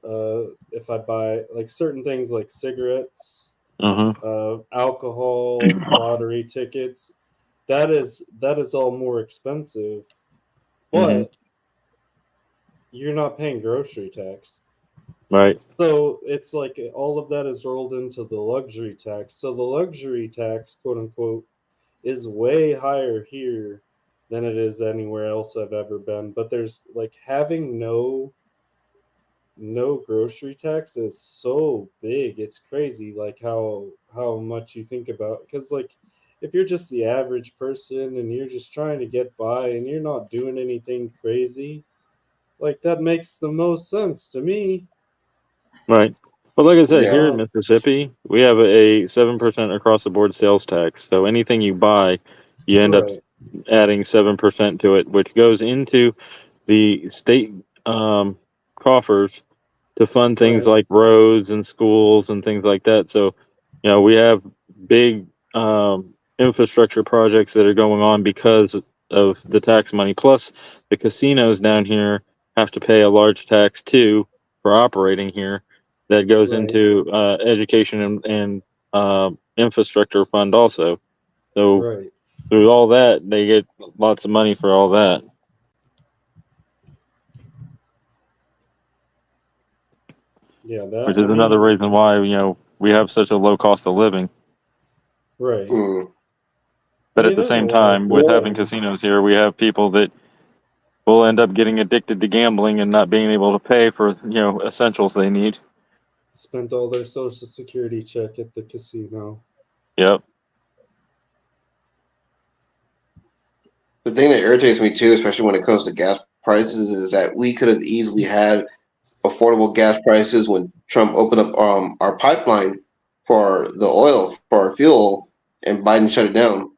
if I buy like certain things like cigarettes, Uh-huh. alcohol, lottery tickets, that is all more expensive, Hmm. but you're not paying grocery tax. Right. So it's like all of that is rolled into the luxury tax. So the luxury tax, quote unquote, is way higher here than it is anywhere else I've ever been. But there's like having no no grocery tax is so big. It's crazy, like how much you think about. Because like, if you're just the average person and you're just trying to get by and you're not doing anything crazy, like that makes the most sense to me. Right. But like I said, here in Yeah. Mississippi, we have a 7% across the board sales tax. So anything you buy, you end up Right, adding 7% to it, which goes into the state coffers to fund things right, like roads and schools and things like that. So, we have big infrastructure projects that are going on because of the tax money. Plus, the casinos down here have to pay a large tax too for operating here. That goes right, into education and infrastructure fund also. So right. through all that, they get lots of money for all that, Yeah, that which I is another mean, reason why we have such a low cost of living. right. Mm. I But at mean, the there's a same lot of time, with good Well, having things. casinos here, we have people that will end up getting addicted to gambling and not being able to pay for essentials they need. Spent all their social security check at the casino. Yep. the thing that irritates me too, especially when it comes to gas prices, is that we could have easily had affordable gas prices when Trump opened up our pipeline for the oil for our fuel, and Biden shut it down.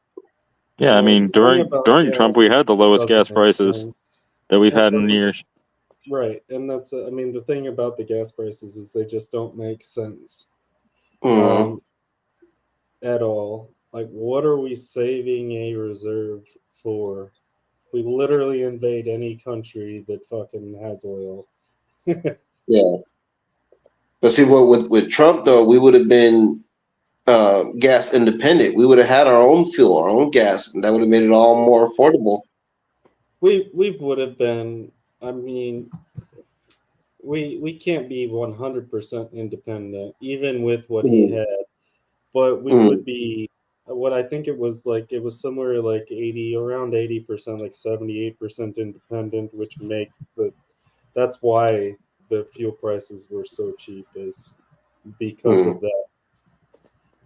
Yeah, I Well, mean the thing about during Trump, gas we is had the it lowest gas doesn't make prices sense. that we've It had in doesn't. years. Right, and that's I mean, the thing about the gas prices is they just don't make sense Mm. um, at all. Like, what are we saving a reserve for? We literally invade any country that fucking has oil. Yeah, but see, what with Trump though, we would have been gas independent. We would have had our own fuel, our own gas, and that would have made it all more affordable. We would have been. I mean, we can't be 100% independent, even with what he Mm. had. But we Mm. would be what I think it was somewhere like 80, around 80%, like 78% independent, which makes that's why the fuel prices were so cheap, is because of Mm. that.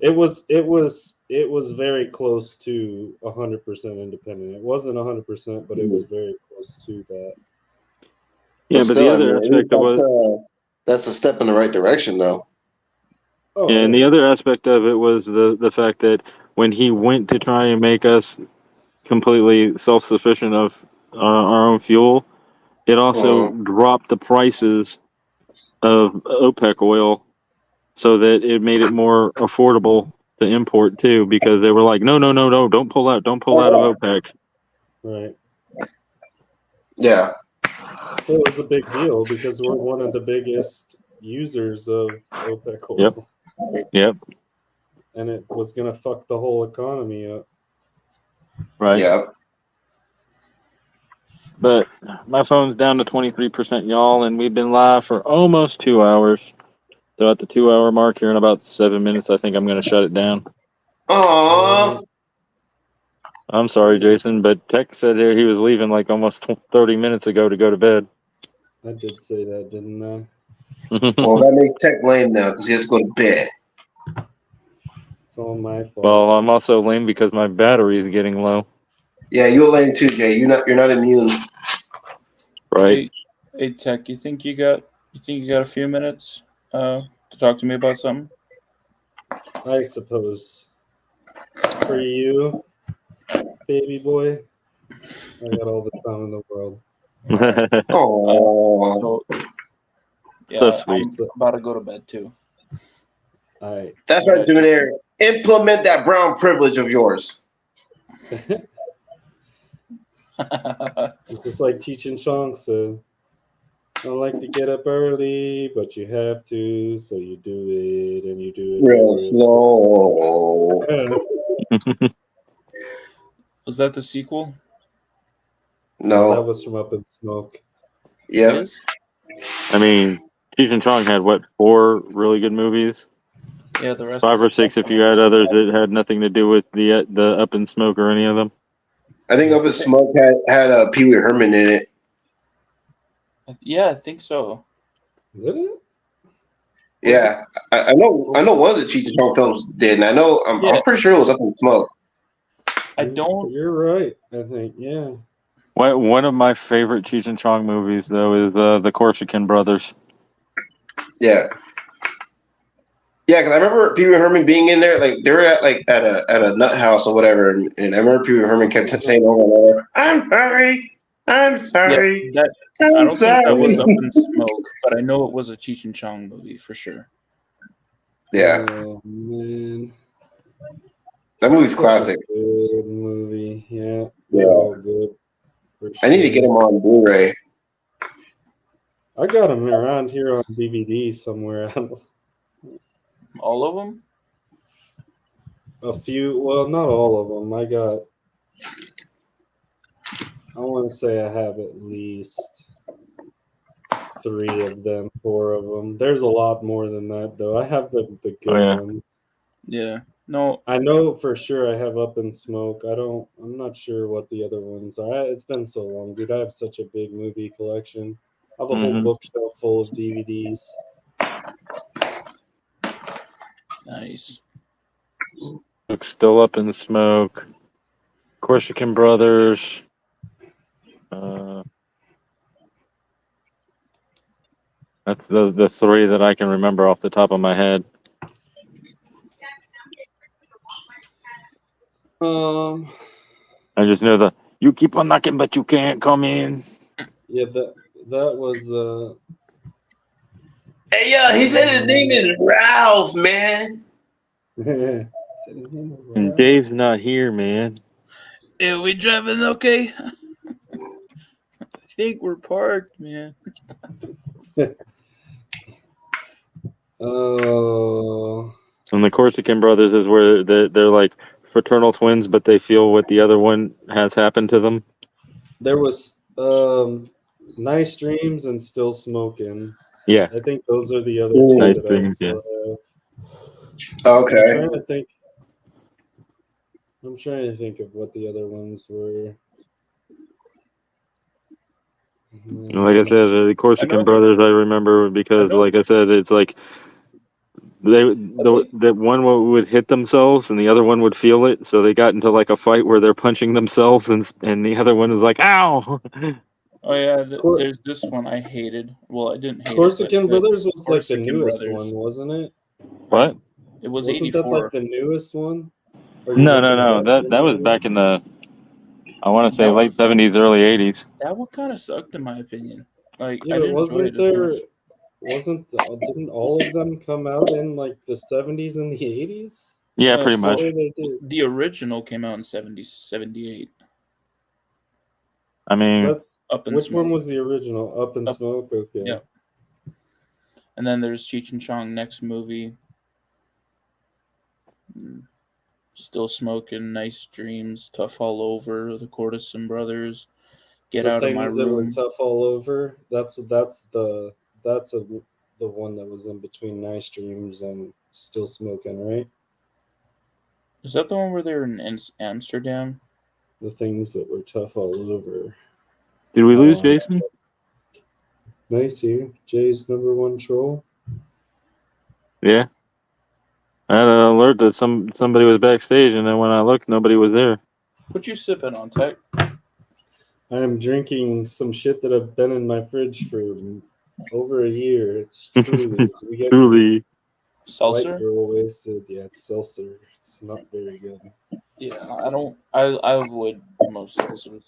It was very close to 100% independent. It wasn't 100%, but it Mm. was very close to that. But Yeah, but the still, I mean, other at least aspect of it, that's a step in the right direction, though. Oh and yeah. the other aspect of it was the fact that when he went to try and make us completely self sufficient of our own fuel, it also Mm. dropped the prices of OPEC oil so that it made it more affordable to import too, because they were like, no, no, no, no, don't pull out of OPEC. Right. Yeah. Well, it was a big deal because we're one of the biggest users of OPEC Yep, oil, yep, and it was going to fuck the whole economy up. right. Yeah. But my phone's down to 23%, y'all, and we've been live for almost 2 hours. So at the 2 hour mark here in about 7 minutes, I think I'm going to shut it down. Aww. I'm sorry, Jason, but Tech said there he was leaving like almost 30 minutes ago to go to bed. I did say that, didn't I? Well, that makes Tech lame now because he has to go to bed. It's all my fault. Well, I'm also lame because my battery is getting low. Yeah, you're lame too, Jay. You're not immune. Right. Hey, Tech, you think you got a few minutes to talk to me about something? I suppose. For you, baby boy, I got all the time in the world. Oh, Yeah, So sweet. I'm about to go to bed too. That's But right, Junior. Implement that brown privilege of yours. Just like teaching Chong said, I like to get up early, but you have to, so you do it, and you do it Real slow. Was that the sequel? No, that No. was from Up in Smoke. Yep. It is? I mean, Cheech and Chong had what, 4 really good movies? Yeah, the rest 5 is or 6 if you had others that had nothing to do with the Up in Smoke or any of them. I think Up in Smoke had Pee Wee Herman in it. Yeah, I think so. Did it? Yeah, I know. I know one of the Cheech and Chong films did, and I'm Yeah. pretty sure it was Up in Smoke. I don't. You're right. I think yeah. One of my favorite Cheech and Chong movies, though, is the Corsican Brothers. Yeah. Yeah, because I remember Pee Wee Herman being in there, like they were at a nut house or whatever, and I remember Pee Wee Herman kept saying over and over, "I'm sorry, I'm Yeah, sorry, I I'm don't think that was sorry." Up in Smoke, but I know it was a Cheech and Chong movie for sure. Yeah, Oh man, that movie's such classic. a good movie. Yeah, they're Yeah, all good. For I need to get sure. them on Blu-ray. I got them around here on DVD somewhere. All of them? A few, well, not all of them. I want to say I have at least 3 of them, 4 of them. There's a lot more than that, though. I have the good yeah. ones. Yeah. No, I know for sure I have Up in Smoke. I'm not sure what the other ones are. It's been so long, dude. I have such a big movie collection. I have a whole Mhm. bookshelf full of DVDs. nice. Looks still Up in Smoke. Corsican Brothers. That's the 3 that I can remember off the top of my head. I just know you keep on knocking, but you can't come in. Yeah, that was Hey, yo, he said his name is Ralph, man. And Dave's not here, man. Are we driving okay? I think we're parked, man. Oh. And the Corsican Brothers is where they're like fraternal twins, but they feel what the other one has happened to them. There was Nice Dreams and Still Smoking. Yeah. I think those are the other Ooh. 2 Nice that Dreams, I still have. Okay. I'm trying to think of what the other ones were. Like I said, the Corsican Brothers I remember because, like I said, it's like that one would hit themselves and the other one would feel it, so they got into like a fight where they're punching themselves, and the other one was like, "Ow!" Oh yeah, there's this one I hated. Well, I didn't hate Corsican it. But Brothers was like the Corsican newest Brothers. one, wasn't it? What? It was Wasn't 84. that like the newest one? No. That was back in the, I want to say, late 70s, early 80s. That one kind of sucked in my opinion. Like Yeah, I but didn't enjoy it as much. didn't all of them come out in like the 70s and the 80s? Yeah, No, pretty much. The original came out in 78. I mean, That's Up in which Smoke. one was the original? Up in Smoke? Okay. Yeah. And then there's Cheech and Chong next movie. Still Smoking, Nice Dreams, Tough All Over, The Corsican Brothers, Get Out of My Things that were Room. tough all over. That's the one that was in between Nice Dreams and Still Smoking, right? Is that the one where they're in Amsterdam? The Things that were tough all over. Did we lose Jason? Nice here. Jay's number 1 troll. Yeah. I had an alert that somebody was backstage, and then when I looked, nobody was there. What you sipping on, Tech? I'm drinking some shit that have been in my fridge for over a year. It's Truly. Seltzer? White girl wasted. Yeah, it's seltzer. It's not very good. Yeah, I avoid most seltzers.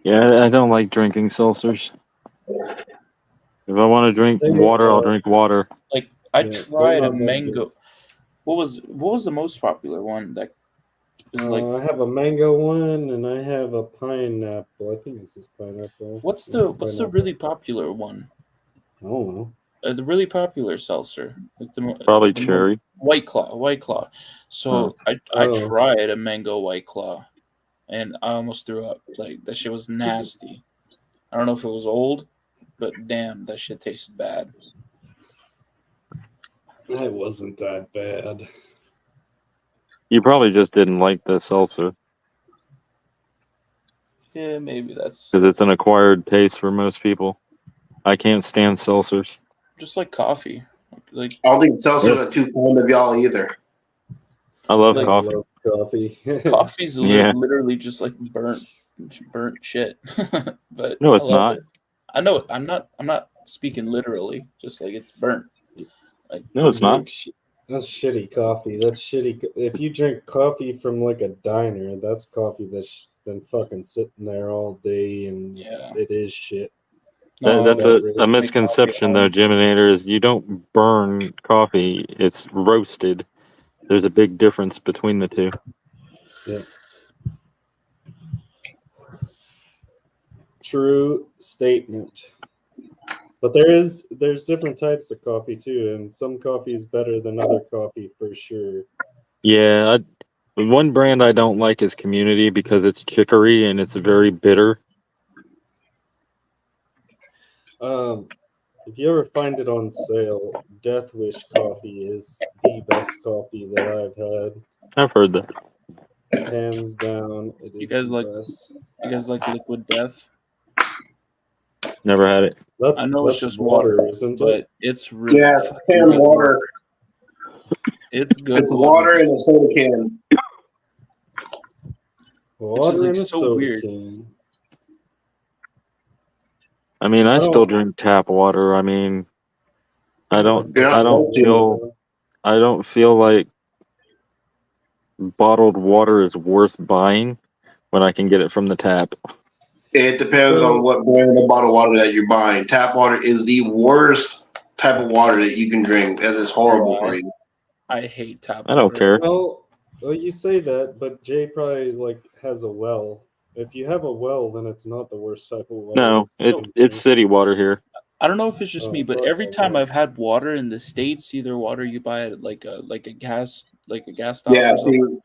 Yeah, I don't like drinking seltzers. If I want to drink water, I'll drink water. Like I tried a mango. What was the most popular one that is like? I have a mango one and I have a pineapple. I think this is pineapple. What's the really popular one? I don't know. The really popular seltzer, like Probably cherry. White Claw. So I tried a mango White Claw, and I almost threw up. Like that shit was nasty. I don't know if it was old, but damn, that shit tasted bad. It wasn't that bad. You probably just didn't like the seltzer. Yeah, maybe that's because it's an acquired taste for most people. I can't stand seltzers. just like coffee. Like I don't think Celsius are too fond of y'all either. I love I coffee. love coffee. Coffee's Yeah. literally just like burnt shit. But No, I it's love not. it. I know I'm not speaking literally. Just like it's burnt. Like No, it's not. That's shitty coffee. That's shitty. If you drink coffee from like a diner, that's coffee that's been fucking sitting there all day, and it is shit. That's a misconception, though, Jiminator, is you don't burn coffee. It's roasted. There's a big difference between the two. Yeah. True statement. But there's different types of coffee too, and some coffee is better than other coffee for sure. Yeah, one brand I don't like is Community because it's chicory and it's very bitter. If you ever find it on sale, Death Wish coffee is the best coffee that I've had. I've heard that. Hands down, it is the best. You guys like Liquid Death? Never had it. I know it's just water, isn't but it? it's really Yeah, canned water. It's good. It's water in a soda can. Water in a so soda weird. can. I mean, I still drink tap water. I mean, I don't feel like bottled water is worth buying when I can get it from the tap. It depends on what brand of bottled water that you're buying. Tap water is the worst type of water that you can drink. That is horrible for you. I hate tap I don't care. Well, you say that, but Jay probably has a well. If you have a well, then it's not the worst type of water. No, it's city water here. I don't know if it's just me, but every time I've had water in the States, either water you buy at like a gas stop Yeah, or something.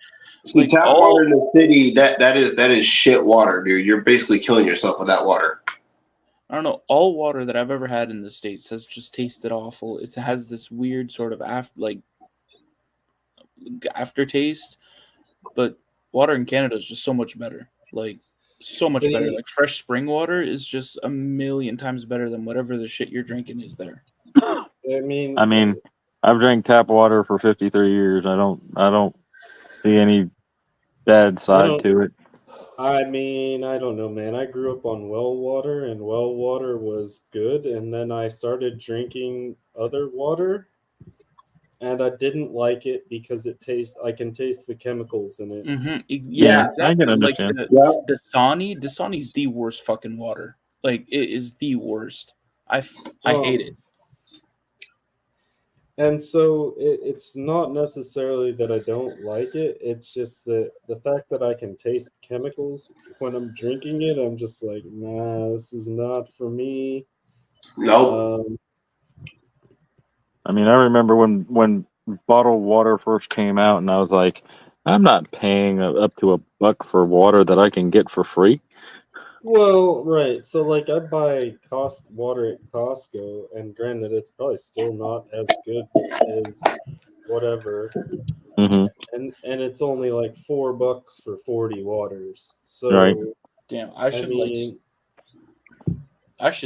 see tap water in the city, that is shit water, dude. You're basically killing yourself with that water. I don't know. All water that I've ever had in the States has just tasted awful. It has this weird sort of aftertaste, but water in Canada is just so much better. Like so much better. Like fresh spring water is just a million times better than whatever the shit you're drinking is there. I mean, I've drank tap water for 53 years. I don't see any bad side to it. I mean, I don't know, man. I grew up on well water, and well water was good, and then I started drinking other water, and I didn't like it because I can taste the chemicals in it. Mm-hmm. Yeah, exactly. I can understand. Dasani's the worst fucking water. Like it is the worst. I hate it. And so it's not necessarily that I don't like it. It's just that the fact that I can taste chemicals when I'm drinking it, I'm just like, nah, this is not for me. No. I mean, I remember when bottled water first came out, and I was like, I'm not paying up to $1 for water that I can get for free. Well, right. So, like, I buy water at Costco, and granted, it's probably still not as good as whatever. Mm-hmm. And it's only like $4 for 40 waters. So, right. Damn, I should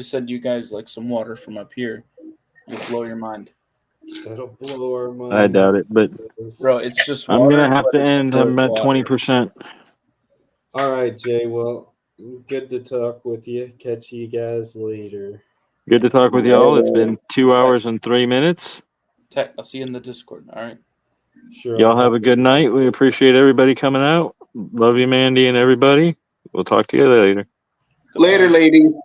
send you guys like some water from up here. It'll blow your mind. That'll blow our mind. I doubt it, but bro, it's just. I'm gonna have to end. I'm at 20%. All right, Jay. Well, good to talk with you. Catch you guys later. Good to talk with y'all. It's been 2 hours and 3 minutes. I'll see you in the Discord. All right. Sure. Y'all have a good night. We appreciate everybody coming out. Love you, Mandy, and everybody. We'll talk to you later. Later, ladies.